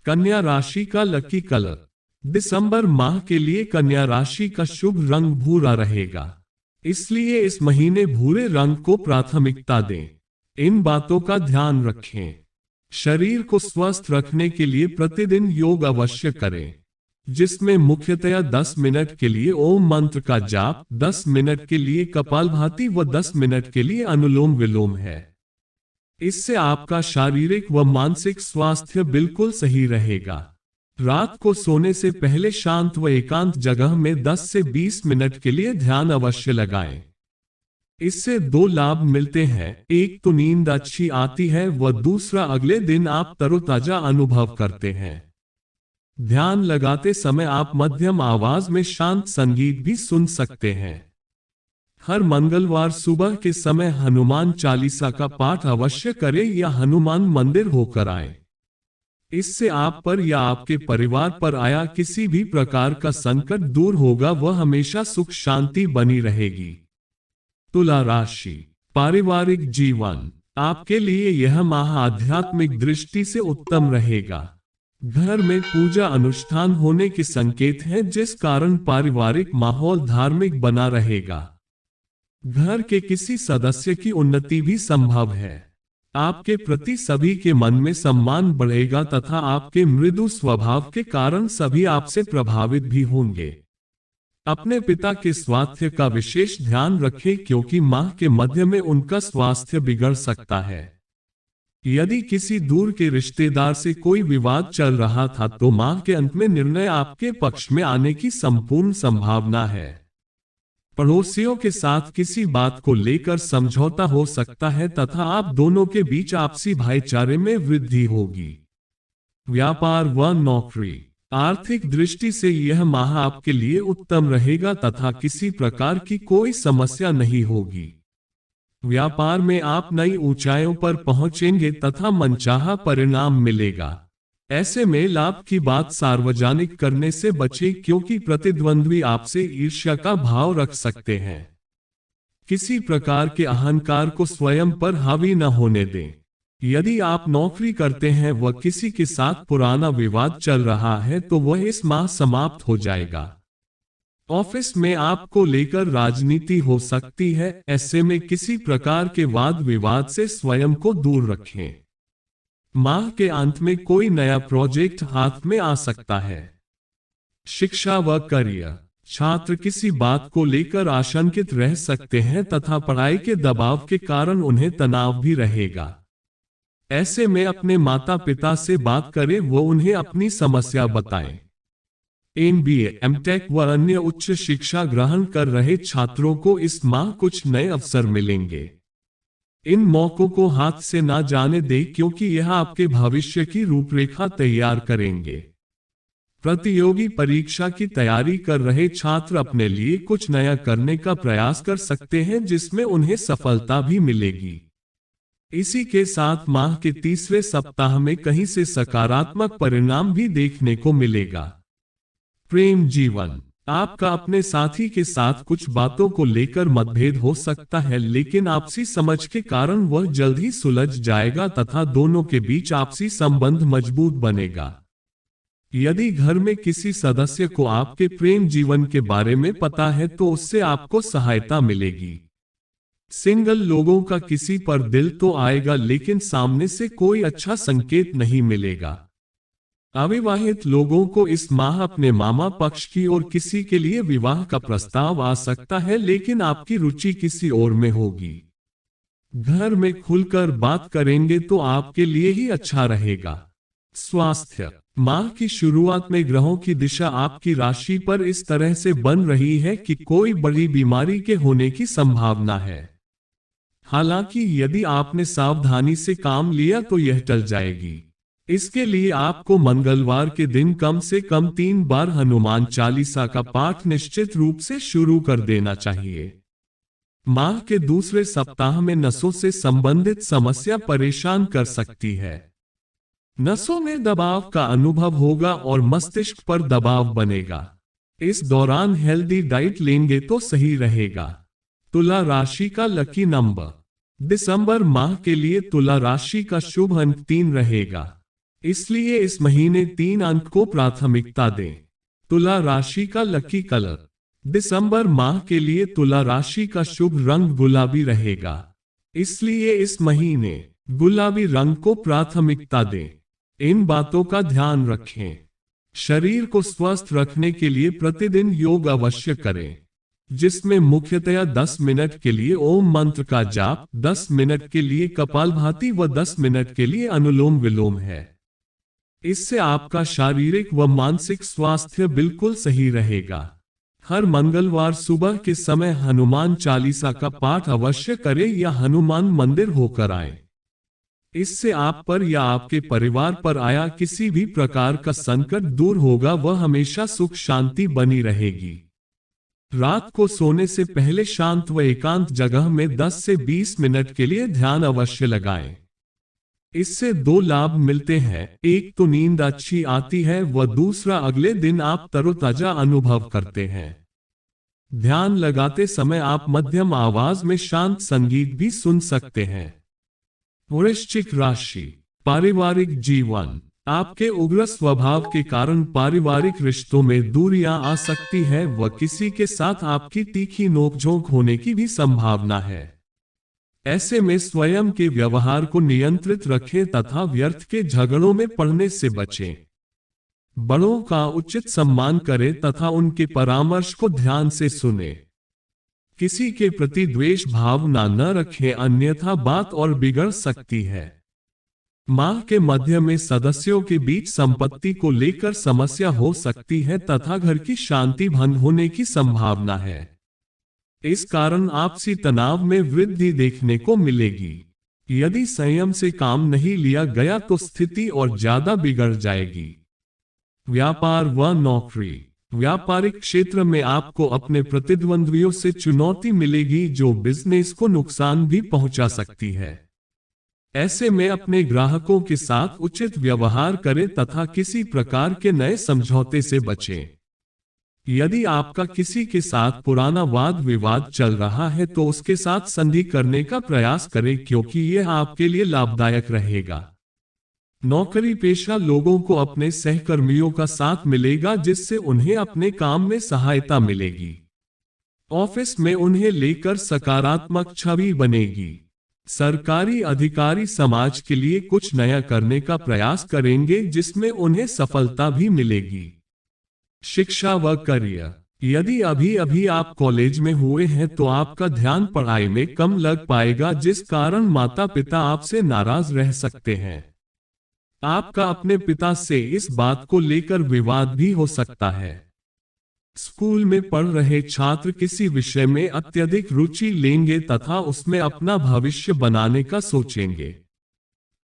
कन्या राशि का लकी कलर। दिसंबर माह के लिए कन्या राशि का शुभ रंग भूरा रहेगा, इसलिए इस महीने भूरे रंग को प्राथमिकता दें। इन बातों का ध्यान रखें। शरीर को स्वस्थ रखने के लिए प्रतिदिन योग अवश्य करें, जिसमें मुख्यतया 10 मिनट के लिए ओम मंत्र का जाप, 10 मिनट के लिए कपालभाति व 10 मिनट के लिए अनुलोम विलोम है। इससे आपका शारीरिक व मानसिक स्वास्थ्य बिल्कुल सही रहेगा। रात को सोने से पहले शांत व एकांत जगह में 10 से 20 मिनट के लिए ध्यान अवश्य लगाएं। इससे 2 लाभ मिलते हैं, एक तो नींद अच्छी आती है व दूसरा अगले दिन आप तरोताजा अनुभव करते हैं। ध्यान लगाते समय आप मध्यम आवाज में शांत संगीत भी सुन सकते हैं। हर मंगलवार सुबह के समय हनुमान चालीसा का पाठ अवश्य करें या हनुमान मंदिर होकर आएं। इससे आप पर या आपके परिवार पर आया किसी भी प्रकार का संकट दूर होगा, वह हमेशा सुख शांति बनी रहेगी। तुला राशि। पारिवारिक जीवन। आपके लिए यह माह आध्यात्मिक दृष्टि से उत्तम रहेगा। घर में पूजा अनुष्ठान होने के संकेत हैं, जिस कारण पारिवारिक माहौल धार्मिक बना रहेगा। घर के किसी सदस्य की उन्नति भी संभव है। आपके प्रति सभी के मन में सम्मान बढ़ेगा तथा आपके मृदु स्वभाव के कारण सभी आपसे प्रभावित भी होंगे। अपने पिता के स्वास्थ्य का विशेष ध्यान रखें, क्योंकि माह के मध्य में उनका स्वास्थ्य बिगड़ सकता है। यदि किसी दूर के रिश्तेदार से कोई विवाद चल रहा था, तो माह के अंत में निर्णय आपके पक्ष में आने की संपूर्ण संभावना है। पड़ोसियों के साथ किसी बात को लेकर समझौता हो सकता है तथा आप दोनों के बीच आपसी भाईचारे में वृद्धि होगी। व्यापार व नौकरी। आर्थिक दृष्टि से यह माह आपके लिए उत्तम रहेगा तथा किसी प्रकार की कोई समस्या नहीं होगी। व्यापार में आप नई ऊंचाइयों पर पहुंचेंगे तथा मनचाहा परिणाम मिलेगा। ऐसे में लाभ की बात सार्वजनिक करने से बचें, क्योंकि प्रतिद्वंद्वी आपसे ईर्ष्या का भाव रख सकते हैं। किसी प्रकार के अहंकार को स्वयं पर हावी न होने दें। यदि आप नौकरी करते हैं व किसी के साथ पुराना विवाद चल रहा है, तो वह इस माह समाप्त हो जाएगा। ऑफिस में आपको लेकर राजनीति हो सकती है, ऐसे में किसी प्रकार के वाद विवाद से स्वयं को दूर रखें। माह के अंत में कोई नया प्रोजेक्ट हाथ में आ सकता है। शिक्षा व करियर। छात्र किसी बात को लेकर आशंकित रह सकते हैं तथा पढ़ाई के दबाव के कारण उन्हें तनाव भी रहेगा। ऐसे में अपने माता पिता से बात करें, वो उन्हें अपनी समस्या बताएं। MBA, MTech व अन्य उच्च शिक्षा ग्रहण कर रहे छात्रों को इस माह कुछ नए अवसर मिलेंगे। इन मौकों को हाथ से ना जाने दें, क्योंकि यह आपके भविष्य की रूपरेखा तैयार करेंगे। प्रतियोगी परीक्षा की तैयारी कर रहे छात्र अपने लिए कुछ नया करने का प्रयास कर सकते हैं, जिसमें उन्हें सफलता भी मिलेगी। इसी के साथ माह के तीसरे सप्ताह में कहीं से सकारात्मक परिणाम भी देखने को मिलेगा। प्रेम जीवन, आपका अपने साथी के साथ कुछ बातों को लेकर मतभेद हो सकता है, लेकिन आपसी समझ के कारण वह जल्द ही सुलझ जाएगा तथा दोनों के बीच आपसी संबंध मजबूत बनेगा। यदि घर में किसी सदस्य को आपके प्रेम जीवन के बारे में पता है तो उससे आपको सहायता मिलेगी। सिंगल लोगों का किसी पर दिल तो आएगा, लेकिन सामने से कोई अच्छा संकेत नहीं मिलेगा। अविवाहित लोगों को इस माह अपने मामा पक्ष की ओर किसी के लिए विवाह का प्रस्ताव आ सकता है, लेकिन आपकी रुचि किसी और में होगी। घर में खुलकर बात करेंगे तो आपके लिए ही अच्छा रहेगा। स्वास्थ्य, माह की शुरुआत में ग्रहों की दिशा आपकी राशि पर इस तरह से बन रही है कि कोई बड़ी बीमारी के होने की संभावना है। हालांकि यदि आपने सावधानी से काम लिया तो यह टल जाएगी। इसके लिए आपको मंगलवार के दिन कम से कम 3 बार हनुमान चालीसा का पाठ निश्चित रूप से शुरू कर देना चाहिए। माह के दूसरे सप्ताह में नसों से संबंधित समस्या परेशान कर सकती है। नसों में दबाव का अनुभव होगा और मस्तिष्क पर दबाव बनेगा। इस दौरान हेल्दी डाइट लेंगे तो सही रहेगा। तुला राशि का लकी नंबर, दिसंबर माह के लिए तुला राशि का शुभ अंक 3 रहेगा, इसलिए इस महीने 3 अंक को प्राथमिकता दें। तुला राशि का लकी कलर, दिसंबर माह के लिए तुला राशि का शुभ रंग गुलाबी रहेगा, इसलिए इस महीने गुलाबी रंग को प्राथमिकता दें। इन बातों का ध्यान रखें। शरीर को स्वस्थ रखने के लिए प्रतिदिन योग अवश्य करें, जिसमें मुख्यतया 10 मिनट के लिए ओम मंत्र का जाप, 10 मिनट के लिए कपालभाति व 10 मिनट के लिए अनुलोम विलोम है। इससे आपका शारीरिक व मानसिक स्वास्थ्य बिल्कुल सही रहेगा। हर मंगलवार सुबह के समय हनुमान चालीसा का पाठ अवश्य करें या हनुमान मंदिर होकर आएं। इससे आप पर या आपके परिवार पर आया किसी भी प्रकार का संकट दूर होगा, वह हमेशा सुख शांति बनी रहेगी। रात को सोने से पहले शांत व एकांत जगह में 10 से 20 मिनट के लिए ध्यान अवश्य लगाएं। इससे 2 लाभ मिलते हैं, एक तो नींद अच्छी आती है व दूसरा अगले दिन आप तरोताजा अनुभव करते हैं। ध्यान लगाते समय आप मध्यम आवाज में शांत संगीत भी सुन सकते हैं। वृश्चिक राशि, पारिवारिक जीवन, आपके उग्र स्वभाव के कारण पारिवारिक रिश्तों में दूरियां आ सकती है व किसी के साथ आपकी तीखी नोकझोंक होने की भी संभावना है। ऐसे में स्वयं के व्यवहार को नियंत्रित रखें तथा व्यर्थ के झगड़ों में पड़ने से बचें। बड़ों का उचित सम्मान करें तथा उनके परामर्श को ध्यान से सुनें। किसी के प्रति द्वेष भावना न रखें, अन्यथा बात और बिगड़ सकती है। माह के मध्य में सदस्यों के बीच संपत्ति को लेकर समस्या हो सकती है तथा घर की शांति भंग होने की संभावना है। इस कारण आपसी तनाव में वृद्धि देखने को मिलेगी। यदि संयम से काम नहीं लिया गया तो स्थिति और ज्यादा बिगड़ जाएगी। व्यापार व नौकरी, व्यापारिक क्षेत्र में आपको अपने प्रतिद्वंद्वियों से चुनौती मिलेगी जो बिजनेस को नुकसान भी पहुंचा सकती है। ऐसे में अपने ग्राहकों के साथ उचित व्यवहार करें तथा किसी प्रकार के नए समझौते से बचें। यदि आपका किसी के साथ पुराना वाद विवाद चल रहा है तो उसके साथ संधि करने का प्रयास करें, क्योंकि यह आपके लिए लाभदायक रहेगा। नौकरी पेशा लोगों को अपने सहकर्मियों का साथ मिलेगा, जिससे उन्हें अपने काम में सहायता मिलेगी। ऑफिस में उन्हें लेकर सकारात्मक छवि बनेगी। सरकारी अधिकारी समाज के लिए कुछ नया करने का प्रयास करेंगे, जिसमें उन्हें सफलता भी मिलेगी। शिक्षा व करियर, यदि अभी अभी आप कॉलेज में हुए हैं तो आपका ध्यान पढ़ाई में कम लग पाएगा, जिस कारण माता पिता आपसे नाराज रह सकते हैं। आपका अपने पिता से इस बात को लेकर विवाद भी हो सकता है। स्कूल में पढ़ रहे छात्र किसी विषय में अत्यधिक रुचि लेंगे तथा उसमें अपना भविष्य बनाने का सोचेंगे।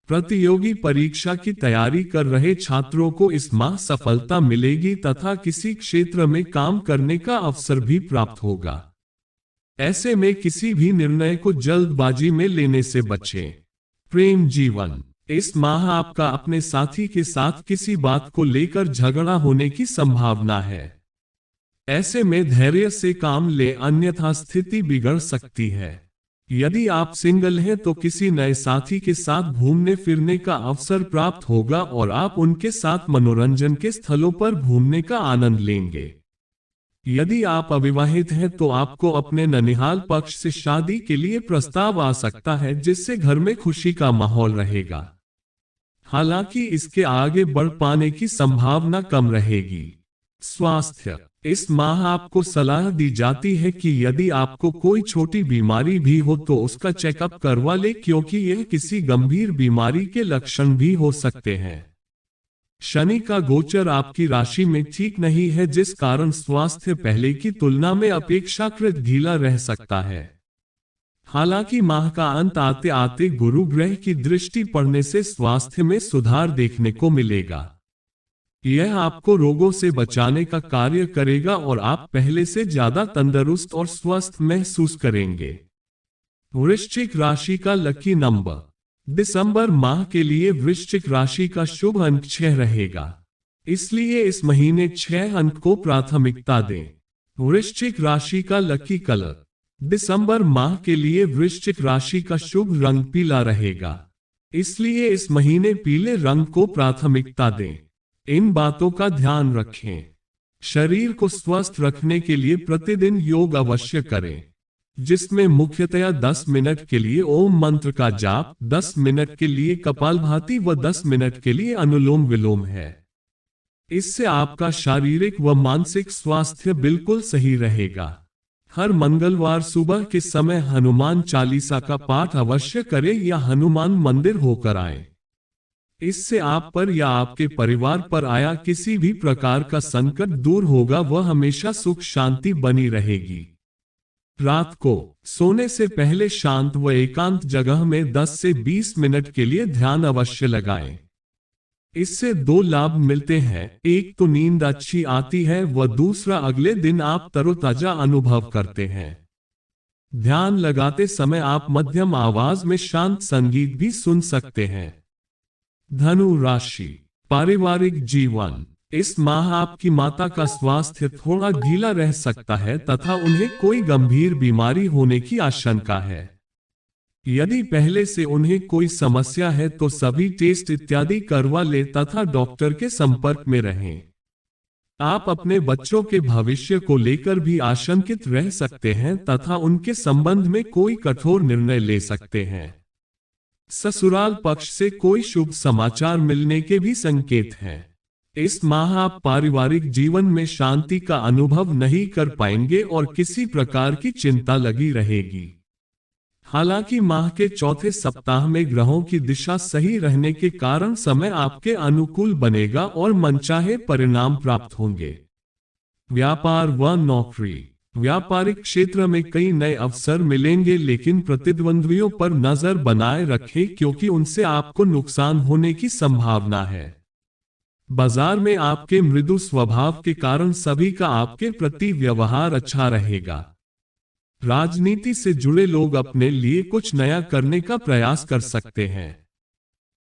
प्रतियोगी परीक्षा की तैयारी कर रहे छात्रों को इस माह सफलता मिलेगी तथा किसी क्षेत्र में काम करने का अवसर भी प्राप्त होगा। ऐसे में किसी भी निर्णय को जल्दबाजी में लेने से बचें। प्रेम जीवन, इस माह आपका अपने साथी के साथ किसी बात को लेकर झगड़ा होने की संभावना है। ऐसे में धैर्य से काम ले, अन्यथा स्थिति बिगड़ सकती है। यदि आप सिंगल हैं तो किसी नए साथी के साथ घूमने फिरने का अवसर प्राप्त होगा और आप उनके साथ मनोरंजन के स्थलों पर घूमने का आनंद लेंगे। यदि आप अविवाहित हैं तो आपको अपने ननिहाल पक्ष से शादी के लिए प्रस्ताव आ सकता है, जिससे घर में खुशी का माहौल रहेगा। हालांकि इसके आगे बढ़ पाने की संभावना कम रहेगी। स्वास्थ्य, इस माह आपको सलाह दी जाती है कि यदि आपको कोई छोटी बीमारी भी हो तो उसका चेकअप करवा ले, क्योंकि यह किसी गंभीर बीमारी के लक्षण भी हो सकते हैं। शनि का गोचर आपकी राशि में ठीक नहीं है, जिस कारण स्वास्थ्य पहले की तुलना में अपेक्षाकृत ढीला रह सकता है। हालांकि माह का अंत आते आते गुरु ग्रह की दृष्टि पड़ने से स्वास्थ्य में सुधार देखने को मिलेगा। यह आपको रोगों से बचाने का कार्य करेगा और आप पहले से ज्यादा तंदुरुस्त और स्वस्थ महसूस करेंगे। वृश्चिक राशि का लकी नंबर, दिसंबर माह के लिए वृश्चिक राशि का शुभ अंक 6 रहेगा, इसलिए इस महीने 6 अंक को प्राथमिकता दें। वृश्चिक राशि का लकी कलर, दिसंबर माह के लिए वृश्चिक राशि का शुभ रंग पीला रहेगा, इसलिए इस महीने पीले रंग को प्राथमिकता दें। इन बातों का ध्यान रखें। शरीर को स्वस्थ रखने के लिए प्रतिदिन योग अवश्य करें, जिसमें मुख्यतया 10 मिनट के लिए ओम मंत्र का जाप, 10 मिनट के लिए कपालभाति व 10 मिनट के लिए अनुलोम विलोम है। इससे आपका शारीरिक व मानसिक स्वास्थ्य बिल्कुल सही रहेगा। हर मंगलवार सुबह के समय हनुमान चालीसा का पाठ अवश्य करें या हनुमान मंदिर होकर आएं। इससे आप पर या आपके परिवार पर आया किसी भी प्रकार का संकट दूर होगा, वह हमेशा सुख शांति बनी रहेगी। रात को सोने से पहले शांत व एकांत जगह में 10 से 20 मिनट के लिए ध्यान अवश्य लगाएं। इससे 2 लाभ मिलते हैं, एक तो नींद अच्छी आती है व दूसरा अगले दिन आप तरोताजा अनुभव करते हैं। ध्यान लगाते समय आप मध्यम आवाज में शांत संगीत भी सुन सकते हैं। धनु राशि, पारिवारिक जीवन, इस माह आपकी माता का स्वास्थ्य थोड़ा ढीला रह सकता है तथा उन्हें कोई गंभीर बीमारी होने की आशंका है। यदि पहले से उन्हें कोई समस्या है तो सभी टेस्ट इत्यादि करवा ले तथा डॉक्टर के संपर्क में रहें। आप अपने बच्चों के भविष्य को लेकर भी आशंकित रह सकते हैं तथा उनके संबंध में कोई कठोर निर्णय ले सकते हैं। ससुराल पक्ष से कोई शुभ समाचार मिलने के भी संकेत हैं। इस माह आप पारिवारिक जीवन में शांति का अनुभव नहीं कर पाएंगे और किसी प्रकार की चिंता लगी रहेगी। हालांकि माह के चौथे सप्ताह में ग्रहों की दिशा सही रहने के कारण समय आपके अनुकूल बनेगा और मनचाहे परिणाम प्राप्त होंगे। व्यापार व नौकरी, व्यापारिक क्षेत्र में कई नए अवसर मिलेंगे, लेकिन प्रतिद्वंद्वियों पर नजर बनाए रखें क्योंकि उनसे आपको नुकसान होने की संभावना है। बाजार में आपके मृदु स्वभाव के कारण सभी का आपके प्रति व्यवहार अच्छा रहेगा। राजनीति से जुड़े लोग अपने लिए कुछ नया करने का प्रयास कर सकते हैं।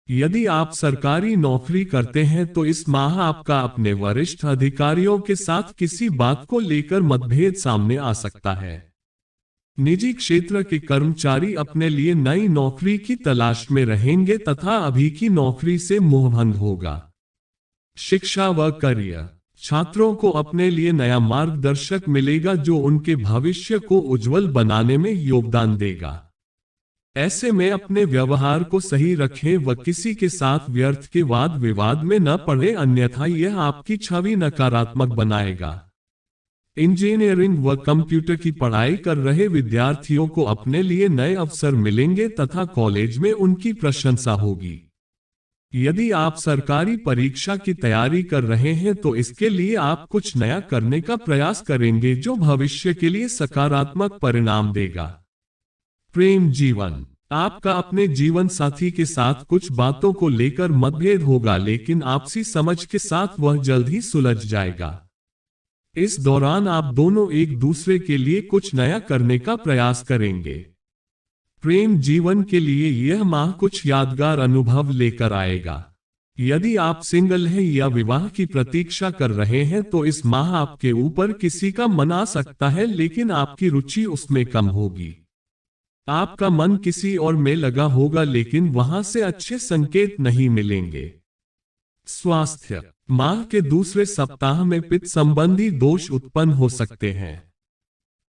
यदि आप सरकारी नौकरी करते हैं तो इस माह आपका अपने वरिष्ठ अधिकारियों के साथ किसी बात को लेकर मतभेद सामने आ सकता है। निजी क्षेत्र के कर्मचारी अपने लिए नई नौकरी की तलाश में रहेंगे तथा अभी की नौकरी से मोहभंग होगा। शिक्षा व करियर, छात्रों को अपने लिए नया मार्गदर्शक मिलेगा जो उनके भविष्य को उज्जवल बनाने में योगदान देगा। ऐसे में अपने व्यवहार को सही रखें व किसी के साथ व्यर्थ के वाद विवाद में न पड़े, अन्यथा यह आपकी छवि नकारात्मक बनाएगा। इंजीनियरिंग व कंप्यूटर की पढ़ाई कर रहे विद्यार्थियों को अपने लिए नए अवसर मिलेंगे तथा कॉलेज में उनकी प्रशंसा होगी। यदि आप सरकारी परीक्षा की तैयारी कर रहे हैं तो इसके लिए आप कुछ नया करने का प्रयास करेंगे जो भविष्य के लिए सकारात्मक परिणाम देगा। प्रेम जीवन, आपका अपने जीवन साथी के साथ कुछ बातों को लेकर मतभेद होगा, लेकिन आपसी समझ के साथ वह जल्द ही सुलझ जाएगा। इस दौरान आप दोनों एक दूसरे के लिए कुछ नया करने का प्रयास करेंगे। प्रेम जीवन के लिए यह माह कुछ यादगार अनुभव लेकर आएगा। यदि आप सिंगल हैं या विवाह की प्रतीक्षा कर रहे हैं तो इस माह आपके ऊपर किसी का मन आ सकता है, लेकिन आपकी रुचि उसमें कम होगी। आपका मन किसी और में लगा होगा, लेकिन वहां से अच्छे संकेत नहीं मिलेंगे। स्वास्थ्य, माह के दूसरे सप्ताह में पित्त संबंधी दोष उत्पन्न हो सकते हैं।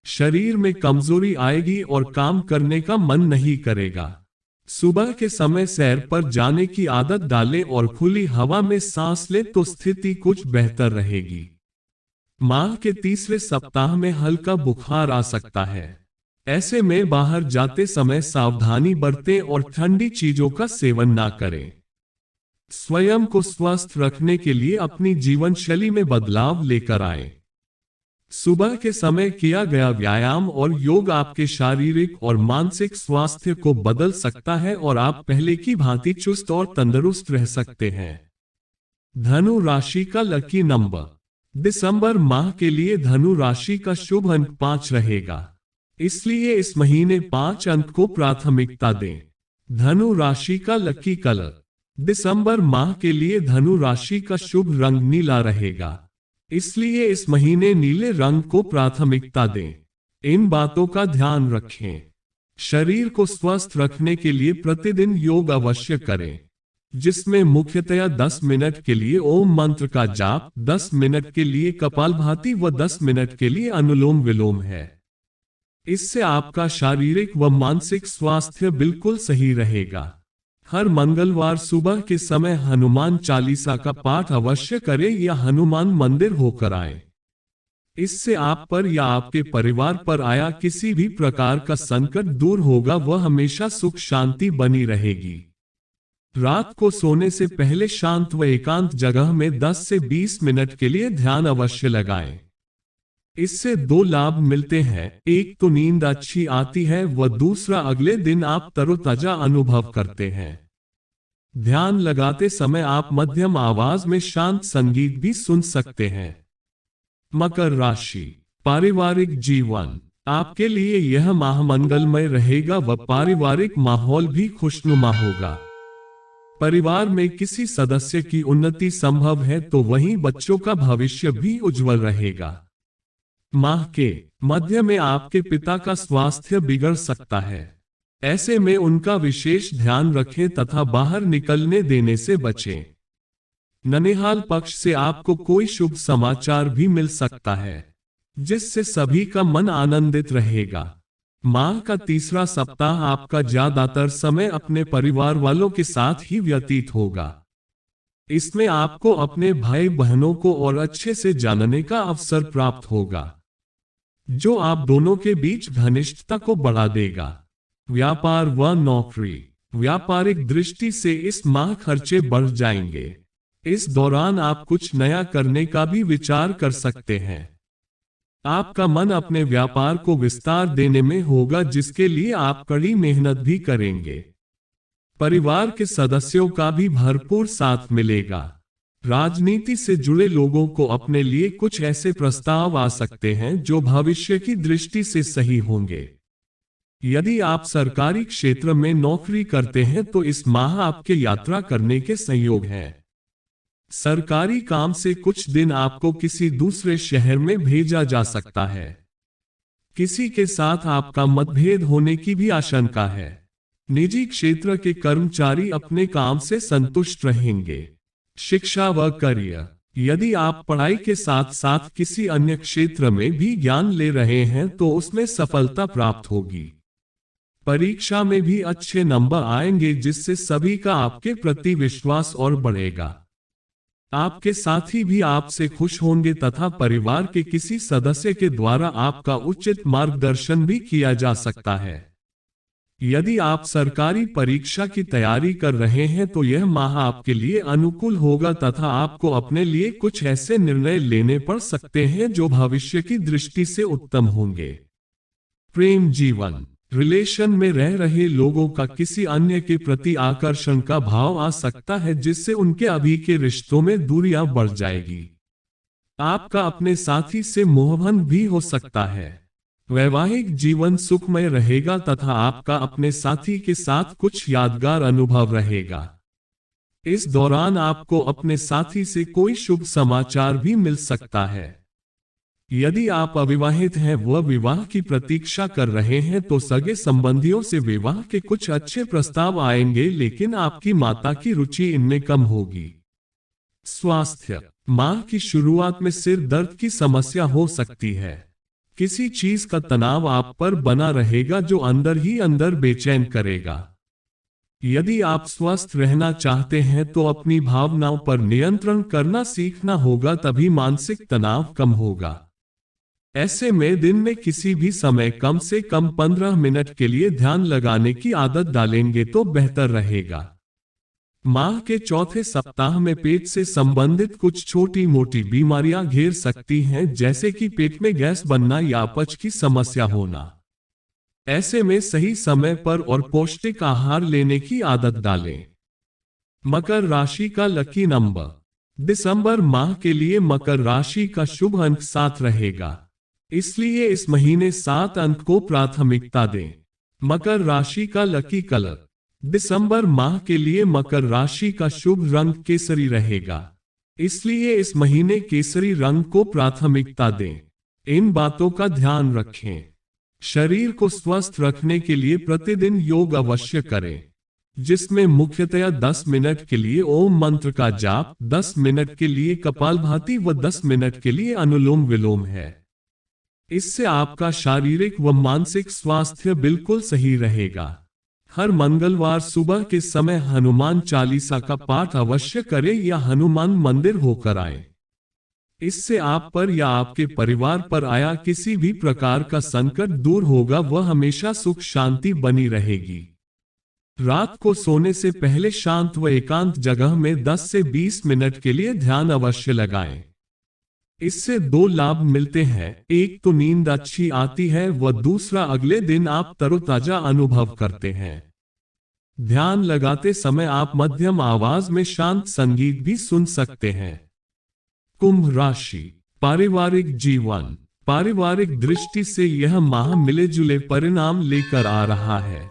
शरीर में कमजोरी आएगी और काम करने का मन नहीं करेगा। सुबह के समय सैर पर जाने की आदत डालें और खुली हवा में सांस लें तो स्थिति कुछ बेहतर रहेगी। माह के तीसरे सप्ताह में हल्का बुखार आ सकता है। ऐसे में बाहर जाते समय सावधानी बरतें और ठंडी चीजों का सेवन ना करें। स्वयं को स्वस्थ रखने के लिए अपनी जीवन शैली में बदलाव लेकर आएं। सुबह के समय किया गया व्यायाम और योग आपके शारीरिक और मानसिक स्वास्थ्य को बदल सकता है और आप पहले की भांति चुस्त और तंदुरुस्त रह सकते हैं। धनु राशि का लकी नंबर, दिसंबर माह के लिए धनु राशि का शुभ अंक 5 रहेगा, इसलिए इस महीने 5 अंक को प्राथमिकता दें। धनु राशि का लकी कलर, दिसंबर माह के लिए धनु राशि का शुभ रंग नीला रहेगा, इसलिए इस महीने नीले रंग को प्राथमिकता दें। इन बातों का ध्यान रखें। शरीर को स्वस्थ रखने के लिए प्रतिदिन योग अवश्य करें, जिसमें मुख्यतया 10 मिनट के लिए ओम मंत्र का जाप, 10 मिनट के लिए कपालभाति व 10 मिनट के लिए अनुलोम विलोम है। इससे आपका शारीरिक व मानसिक स्वास्थ्य बिल्कुल सही रहेगा। हर मंगलवार सुबह के समय हनुमान चालीसा का पाठ अवश्य करें या हनुमान मंदिर होकर आए। इससे आप पर या आपके परिवार पर आया किसी भी प्रकार का संकट दूर होगा, वह हमेशा सुख शांति बनी रहेगी। रात को सोने से पहले शांत व एकांत जगह में 10 से 20 मिनट के लिए ध्यान अवश्य लगाएं। इससे 2 लाभ मिलते हैं, एक तो नींद अच्छी आती है व दूसरा अगले दिन आप तरोताजा अनुभव करते हैं। ध्यान लगाते समय आप मध्यम आवाज में शांत संगीत भी सुन सकते हैं। मकर राशि, पारिवारिक जीवन, आपके लिए यह माह मंगलमय रहेगा व पारिवारिक माहौल भी खुशनुमा होगा। परिवार में किसी सदस्य की उन्नति संभव है तो वहीं बच्चों का भविष्य भी उज्जवल रहेगा। माह के मध्य में आपके पिता का स्वास्थ्य बिगड़ सकता है, ऐसे में उनका विशेष ध्यान रखें तथा बाहर निकलने देने से बचें। ननिहाल पक्ष से आपको कोई शुभ समाचार भी मिल सकता है, जिससे सभी का मन आनंदित रहेगा। माह का तीसरा सप्ताह आपका ज्यादातर समय अपने परिवार वालों के साथ ही व्यतीत होगा। इसमें आपको अपने भाई बहनों को और अच्छे से जानने का अवसर प्राप्त होगा, जो आप दोनों के बीच घनिष्ठता को बढ़ा देगा। व्यापार व नौकरी, व्यापारिक दृष्टि से इस माह खर्चे बढ़ जाएंगे। इस दौरान आप कुछ नया करने का भी विचार कर सकते हैं। आपका मन अपने व्यापार को विस्तार देने में होगा, जिसके लिए आप कड़ी मेहनत भी करेंगे। परिवार के सदस्यों का भी भरपूर साथ मिलेगा। राजनीति से जुड़े लोगों को अपने लिए कुछ ऐसे प्रस्ताव आ सकते हैं जो भविष्य की दृष्टि से सही होंगे। यदि आप सरकारी क्षेत्र में नौकरी करते हैं तो इस माह आपके यात्रा करने के संयोग हैं। सरकारी काम से कुछ दिन आपको किसी दूसरे शहर में भेजा जा सकता है। किसी के साथ आपका मतभेद होने की भी आशंका है। निजी क्षेत्र के कर्मचारी अपने काम से संतुष्ट रहेंगे। शिक्षा व करियर, यदि आप पढ़ाई के साथ साथ किसी अन्य क्षेत्र में भी ज्ञान ले रहे हैं तो उसमें सफलता प्राप्त होगी। परीक्षा में भी अच्छे नंबर आएंगे, जिससे सभी का आपके प्रति विश्वास और बढ़ेगा। आपके साथी भी आपसे खुश होंगे तथा परिवार के किसी सदस्य के द्वारा आपका उचित मार्गदर्शन भी किया जा सकता है। यदि आप सरकारी परीक्षा की तैयारी कर रहे हैं तो यह माह आपके लिए अनुकूल होगा तथा आपको अपने लिए कुछ ऐसे निर्णय लेने पड़ सकते हैं जो भविष्य की दृष्टि से उत्तम होंगे। प्रेम जीवन, रिलेशन में रह रहे लोगों का किसी अन्य के प्रति आकर्षण का भाव आ सकता है जिससे उनके अभी के रिश्तों में दूरियां बढ़ जाएगी। आपका अपने साथी से मोहभंग भी हो सकता है। वैवाहिक जीवन सुखमय रहेगा तथा आपका अपने साथी के साथ कुछ यादगार अनुभव रहेगा। इस दौरान आपको अपने साथी से कोई शुभ समाचार भी मिल सकता है। यदि आप अविवाहित हैं व विवाह की प्रतीक्षा कर रहे हैं तो सगे संबंधियों से विवाह के कुछ अच्छे प्रस्ताव आएंगे, लेकिन आपकी माता की रुचि इनमें कम होगी। स्वास्थ्य, माह की शुरुआत में सिर दर्द की समस्या हो सकती है। किसी चीज का तनाव आप पर बना रहेगा जो अंदर ही अंदर बेचैन करेगा। यदि आप स्वस्थ रहना चाहते हैं तो अपनी भावनाओं पर नियंत्रण करना सीखना होगा, तभी मानसिक तनाव कम होगा। ऐसे में दिन में किसी भी समय कम से कम 15 मिनट के लिए ध्यान लगाने की आदत डालेंगे तो बेहतर रहेगा। माह के चौथे सप्ताह में पेट से संबंधित कुछ छोटी मोटी बीमारियां घेर सकती हैं, जैसे कि पेट में गैस बनना या अपच की समस्या होना। ऐसे में सही समय पर और पौष्टिक आहार लेने की आदत डालें। मकर राशि का लकी नंबर, दिसंबर माह के लिए मकर राशि का शुभ अंक 7 रहेगा, इसलिए इस महीने 7 अंक को प्राथमिकता दें। मकर राशि का लकी कलर, दिसंबर माह के लिए मकर राशि का शुभ रंग केसरी रहेगा, इसलिए इस महीने केसरी रंग को प्राथमिकता दें। इन बातों का ध्यान रखें। शरीर को स्वस्थ रखने के लिए प्रतिदिन योग अवश्य करें, जिसमें मुख्यतया 10 मिनट के लिए ओम मंत्र का जाप, 10 मिनट के लिए कपालभाति व 10 मिनट के लिए अनुलोम विलोम है। इससे आपका शारीरिक व मानसिक स्वास्थ्य बिल्कुल सही रहेगा। हर मंगलवार सुबह के समय हनुमान चालीसा का पाठ अवश्य करें या हनुमान मंदिर होकर आएं। इससे आप पर या आपके परिवार पर आया किसी भी प्रकार का संकट दूर होगा, वह हमेशा सुख शांति बनी रहेगी। रात को सोने से पहले शांत व एकांत जगह में 10 से 20 मिनट के लिए ध्यान अवश्य लगाएं। इससे 2 लाभ मिलते हैं, एक तो नींद अच्छी आती है व दूसरा अगले दिन आप तरोताजा अनुभव करते हैं। ध्यान लगाते समय आप मध्यम आवाज में शांत संगीत भी सुन सकते हैं। कुंभ राशि, पारिवारिक जीवन, पारिवारिक दृष्टि से यह माह मिले जुले परिणाम लेकर आ रहा है।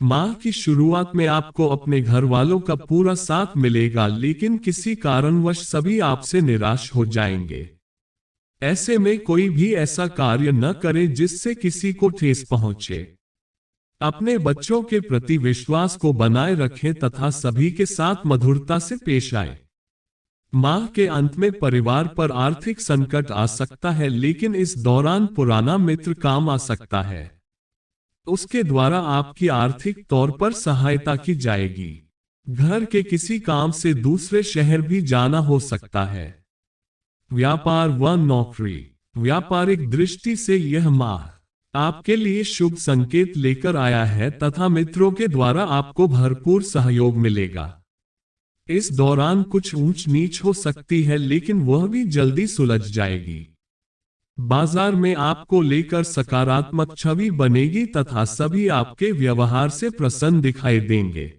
माह की शुरुआत में आपको अपने घर वालों का पूरा साथ मिलेगा, लेकिन किसी कारणवश सभी आपसे निराश हो जाएंगे। ऐसे में कोई भी ऐसा कार्य न करें जिससे किसी को ठेस पहुंचे। अपने बच्चों के प्रति विश्वास को बनाए रखें तथा सभी के साथ मधुरता से पेश आएं। माह के अंत में परिवार पर आर्थिक संकट आ सकता है, लेकिन इस दौरान पुराना मित्र काम आ सकता है। उसके द्वारा आपकी आर्थिक तौर पर सहायता की जाएगी। घर के किसी काम से दूसरे शहर भी जाना हो सकता है। व्यापार व नौकरी, व्यापारिक दृष्टि से यह माह आपके लिए शुभ संकेत लेकर आया है तथा मित्रों के द्वारा आपको भरपूर सहयोग मिलेगा। इस दौरान कुछ ऊंच नीच हो सकती है, लेकिन वह भी जल्दी सुलझ जाएगी। बाजार में आपको लेकर सकारात्मक छवि बनेगी तथा सभी आपके व्यवहार से प्रसन्न दिखाई देंगे।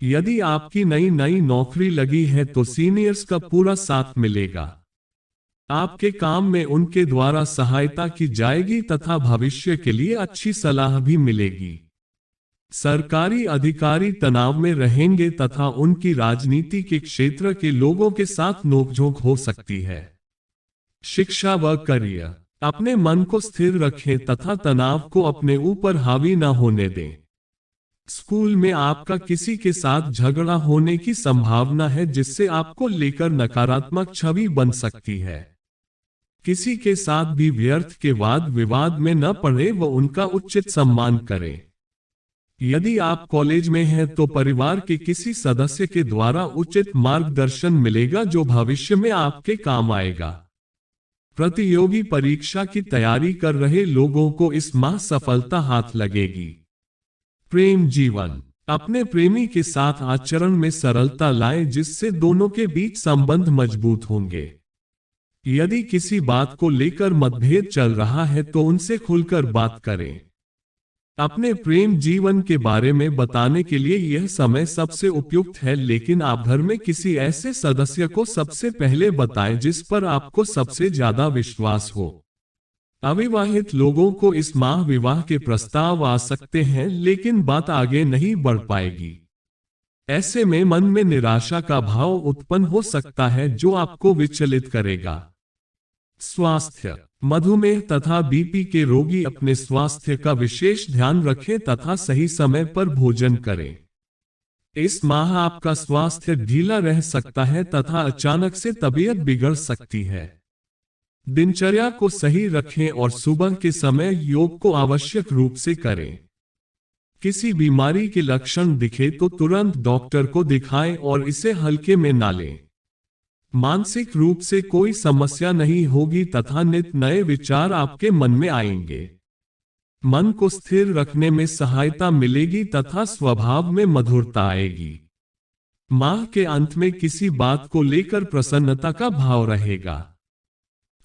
यदि आपकी नई नौकरी लगी है तो सीनियर्स का पूरा साथ मिलेगा। आपके काम में उनके द्वारा सहायता की जाएगी तथा भविष्य के लिए अच्छी सलाह भी मिलेगी। सरकारी अधिकारी तनाव में रहेंगे तथा उनकी राजनीति के क्षेत्र के लोगों के साथ नोकझोंक हो सकती है। शिक्षा व करियर, अपने मन को स्थिर रखें तथा तनाव को अपने ऊपर हावी न होने दें। स्कूल में आपका किसी के साथ झगड़ा होने की संभावना है, जिससे आपको लेकर नकारात्मक छवि बन सकती है। किसी के साथ भी व्यर्थ के वाद विवाद में न पड़े व उनका उचित सम्मान करें। यदि आप कॉलेज में हैं तो परिवार के किसी सदस्य के द्वारा उचित मार्गदर्शन मिलेगा जो भविष्य में आपके काम आएगा। प्रतियोगी परीक्षा की तैयारी कर रहे लोगों को इस माह सफलता हाथ लगेगी। प्रेम जीवन, अपने प्रेमी के साथ आचरण में सरलता लाएं जिससे दोनों के बीच संबंध मजबूत होंगे। यदि किसी बात को लेकर मतभेद चल रहा है तो उनसे खुलकर बात करें। अपने प्रेम जीवन के बारे में बताने के लिए यह समय सबसे उपयुक्त है, लेकिन आप घर में किसी ऐसे सदस्य को सबसे पहले बताएं जिस पर आपको सबसे ज्यादा विश्वास हो। अविवाहित लोगों को इस माह विवाह के प्रस्ताव आ सकते हैं, लेकिन बात आगे नहीं बढ़ पाएगी। ऐसे में मन में निराशा का भाव उत्पन्न हो सकता है जो आपको विचलित करेगा। स्वास्थ्य, मधुमेह तथा बीपी के रोगी अपने स्वास्थ्य का विशेष ध्यान रखें तथा सही समय पर भोजन करें। इस माह आपका स्वास्थ्य ढीला रह सकता है तथा अचानक से तबीयत बिगड़ सकती है। दिनचर्या को सही रखें और सुबह के समय योग को आवश्यक रूप से करें। किसी बीमारी के लक्षण दिखे तो तुरंत डॉक्टर को दिखाएं और इसे हल्के में ना लें। मानसिक रूप से कोई समस्या नहीं होगी तथा नित नए विचार आपके मन में आएंगे। मन को स्थिर रखने में सहायता मिलेगी तथा स्वभाव में मधुरता आएगी। माह के अंत में किसी बात को लेकर प्रसन्नता का भाव रहेगा।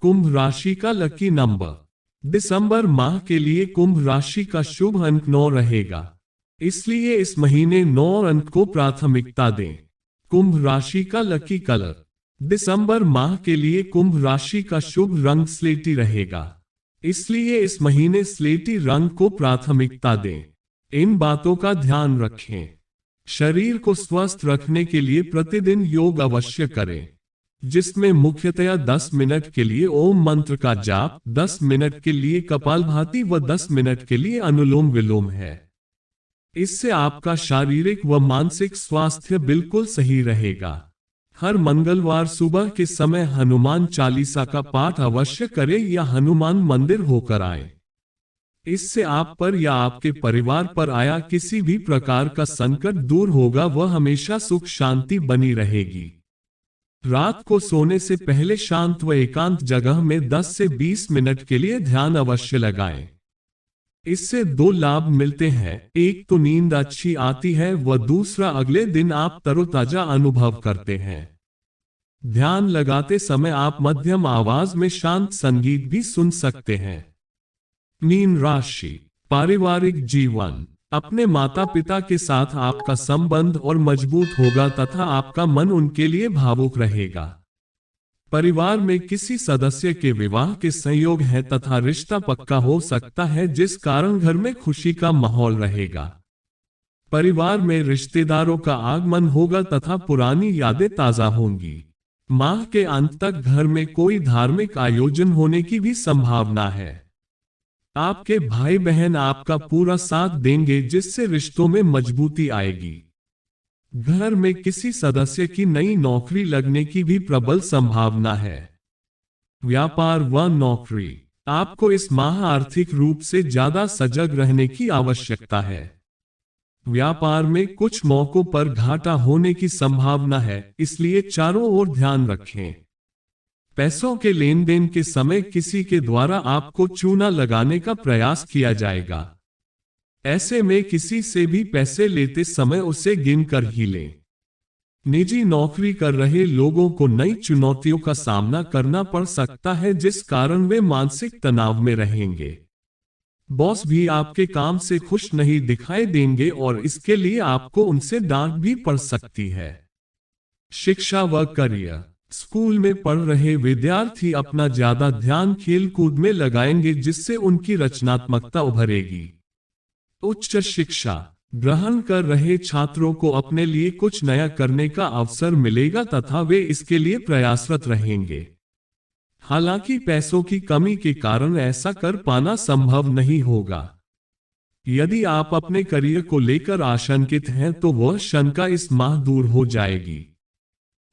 कुंभ राशि का लकी नंबर, दिसंबर माह के लिए कुंभ राशि का शुभ अंक 9 रहेगा, इसलिए इस महीने 9 अंक को प्राथमिकता दें। कुंभ राशि का लकी कलर, दिसंबर माह के लिए कुंभ राशि का शुभ रंग स्लेटी रहेगा, इसलिए इस महीने स्लेटी रंग को प्राथमिकता दें। इन बातों का ध्यान रखें। शरीर को स्वस्थ रखने के लिए प्रतिदिन योग अवश्य करें, जिसमें मुख्यतया 10 मिनट के लिए ओम मंत्र का जाप, 10 मिनट के लिए कपालभाति व 10 मिनट के लिए अनुलोम विलोम है। इससे आपका शारीरिक व मानसिक स्वास्थ्य बिल्कुल सही रहेगा। हर मंगलवार सुबह के समय हनुमान चालीसा का पाठ अवश्य करें या हनुमान मंदिर होकर आए। इससे आप पर या आपके परिवार पर आया किसी भी प्रकार का संकट दूर होगा व हमेशा सुख शांति बनी रहेगी। रात को सोने से पहले शांत व एकांत जगह में 10 से 20 मिनट के लिए ध्यान अवश्य लगाएं। इससे 2 लाभ मिलते हैं, एक तो नींद अच्छी आती है व दूसरा अगले दिन आप तरोताजा अनुभव करते हैं। ध्यान लगाते समय आप मध्यम आवाज में शांत संगीत भी सुन सकते हैं। मीन राशि, पारिवारिक जीवन, अपने माता पिता के साथ आपका संबंध और मजबूत होगा तथा आपका मन उनके लिए भावुक रहेगा। परिवार में किसी सदस्य के विवाह के संयोग है तथा रिश्ता पक्का हो सकता है, जिस कारण घर में खुशी का माहौल रहेगा। परिवार में रिश्तेदारों का आगमन होगा तथा पुरानी यादें ताजा होंगी। माह के अंत तक घर में कोई धार्मिक आयोजन होने की भी संभावना है। आपके भाई बहन आपका पूरा साथ देंगे, जिससे रिश्तों में मजबूती आएगी। घर में किसी सदस्य की नई नौकरी लगने की भी प्रबल संभावना है। व्यापार व नौकरी, आपको इस माह आर्थिक रूप से ज्यादा सजग रहने की आवश्यकता है। व्यापार में कुछ मौकों पर घाटा होने की संभावना है, इसलिए चारों ओर ध्यान रखें। पैसों के लेन देन के समय किसी के द्वारा आपको चूना लगाने का प्रयास किया जाएगा। ऐसे में किसी से भी पैसे लेते समय उसे गिनकर ही लें। निजी नौकरी कर रहे लोगों को नई चुनौतियों का सामना करना पड़ सकता है, जिस कारण वे मानसिक तनाव में रहेंगे। बॉस भी आपके काम से खुश नहीं दिखाई देंगे और इसके लिए आपको उनसे डांट भी पड़ सकती है। शिक्षा व करियर, स्कूल में पढ़ रहे विद्यार्थी अपना ज्यादा ध्यान खेल कूद में लगाएंगे, जिससे उनकी रचनात्मकता उभरेगी। उच्च शिक्षा ग्रहण कर रहे छात्रों को अपने लिए कुछ नया करने का अवसर मिलेगा तथा वे इसके लिए प्रयासरत रहेंगे। हालांकि पैसों की कमी के कारण ऐसा कर पाना संभव नहीं होगा। यदि आप अपने करियर को लेकर आशंकित हैं तो वह शंका इस माह दूर हो जाएगी।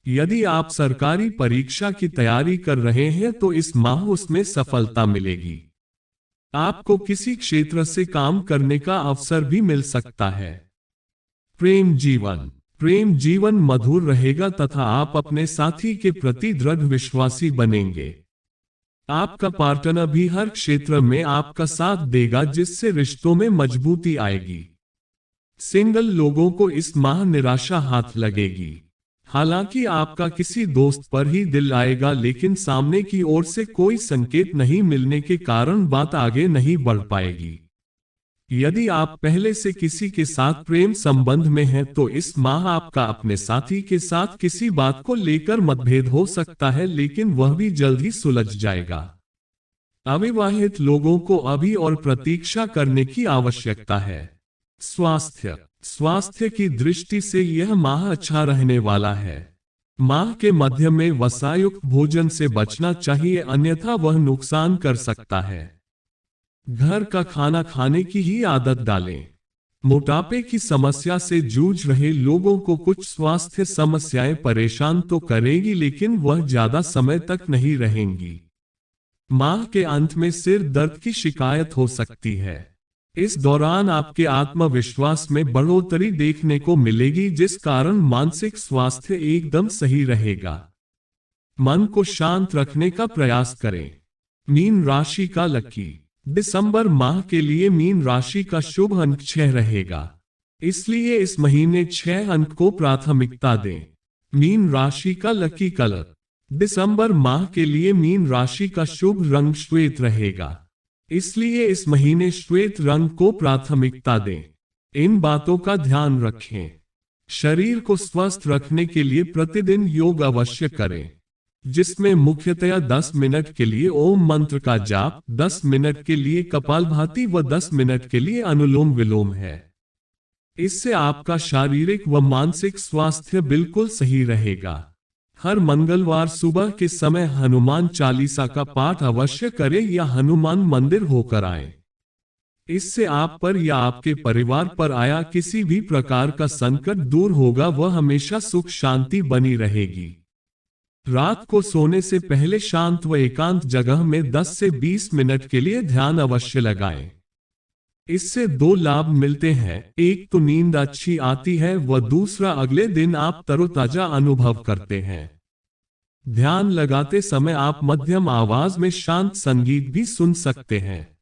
यदि आप सरकारी परीक्षा की तैयारी कर रहे हैं तो इस माह उसमें सफलता मिलेगी। आपको किसी क्षेत्र से काम करने का अवसर भी मिल सकता है। प्रेम जीवन मधुर रहेगा तथा आप अपने साथी के प्रति दृढ़ विश्वासी बनेंगे। आपका पार्टनर भी हर क्षेत्र में आपका साथ देगा, जिससे रिश्तों में मजबूती आएगी। सिंगल लोगों को इस माह निराशा हाथ लगेगी। हालांकि आपका किसी दोस्त पर ही दिल आएगा, लेकिन सामने की ओर से कोई संकेत नहीं मिलने के कारण बात आगे नहीं बढ़ पाएगी। यदि आप पहले से किसी के साथ प्रेम संबंध में हैं, तो इस माह आपका अपने साथी के साथ किसी बात को लेकर मतभेद हो सकता है, लेकिन वह भी जल्द ही सुलझ जाएगा। अविवाहित लोगों को अभी और प्रतीक्षा करने की आवश्यकता है। स्वास्थ्य की दृष्टि से यह माह अच्छा रहने वाला है। माह के मध्य में वसायुक्त भोजन से बचना चाहिए, अन्यथा वह नुकसान कर सकता है। घर का खाना खाने की ही आदत डालें। मोटापे की समस्या से जूझ रहे लोगों को कुछ स्वास्थ्य समस्याएं परेशान तो करेगी, लेकिन वह ज्यादा समय तक नहीं रहेंगी। माह के अंत में सिर दर्द की शिकायत हो सकती है। इस दौरान आपके आत्मविश्वास में बढ़ोतरी देखने को मिलेगी, जिस कारण मानसिक स्वास्थ्य एकदम सही रहेगा। मन को शांत रखने का प्रयास करें। मीन राशि का लकी दिसंबर माह के लिए मीन राशि का शुभ अंक 6 रहेगा, इसलिए इस महीने 6 अंक को प्राथमिकता दें। मीन राशि का लकी कलर दिसंबर माह के लिए मीन राशि का शुभ रंग श्वेत रहेगा, इसलिए इस महीने श्वेत रंग को प्राथमिकता दें। इन बातों का ध्यान रखें। शरीर को स्वस्थ रखने के लिए प्रतिदिन योग अवश्य करें, जिसमें मुख्यतया 10 मिनट के लिए ओम मंत्र का जाप, 10 मिनट के लिए कपालभाति व 10 मिनट के लिए अनुलोम विलोम है। इससे आपका शारीरिक व मानसिक स्वास्थ्य बिल्कुल सही रहेगा। हर मंगलवार सुबह के समय हनुमान चालीसा का पाठ अवश्य करें या हनुमान मंदिर होकर आएं। इससे आप पर या आपके परिवार पर आया किसी भी प्रकार का संकट दूर होगा, वह हमेशा सुख शांति बनी रहेगी। रात को सोने से पहले शांत व एकांत जगह में 10 से 20 मिनट के लिए ध्यान अवश्य लगाएं। इससे 2 लाभ मिलते हैं, एक तो नींद अच्छी आती है व दूसरा अगले दिन आप तरोताजा अनुभव करते हैं। ध्यान लगाते समय आप मध्यम आवाज में शांत संगीत भी सुन सकते हैं।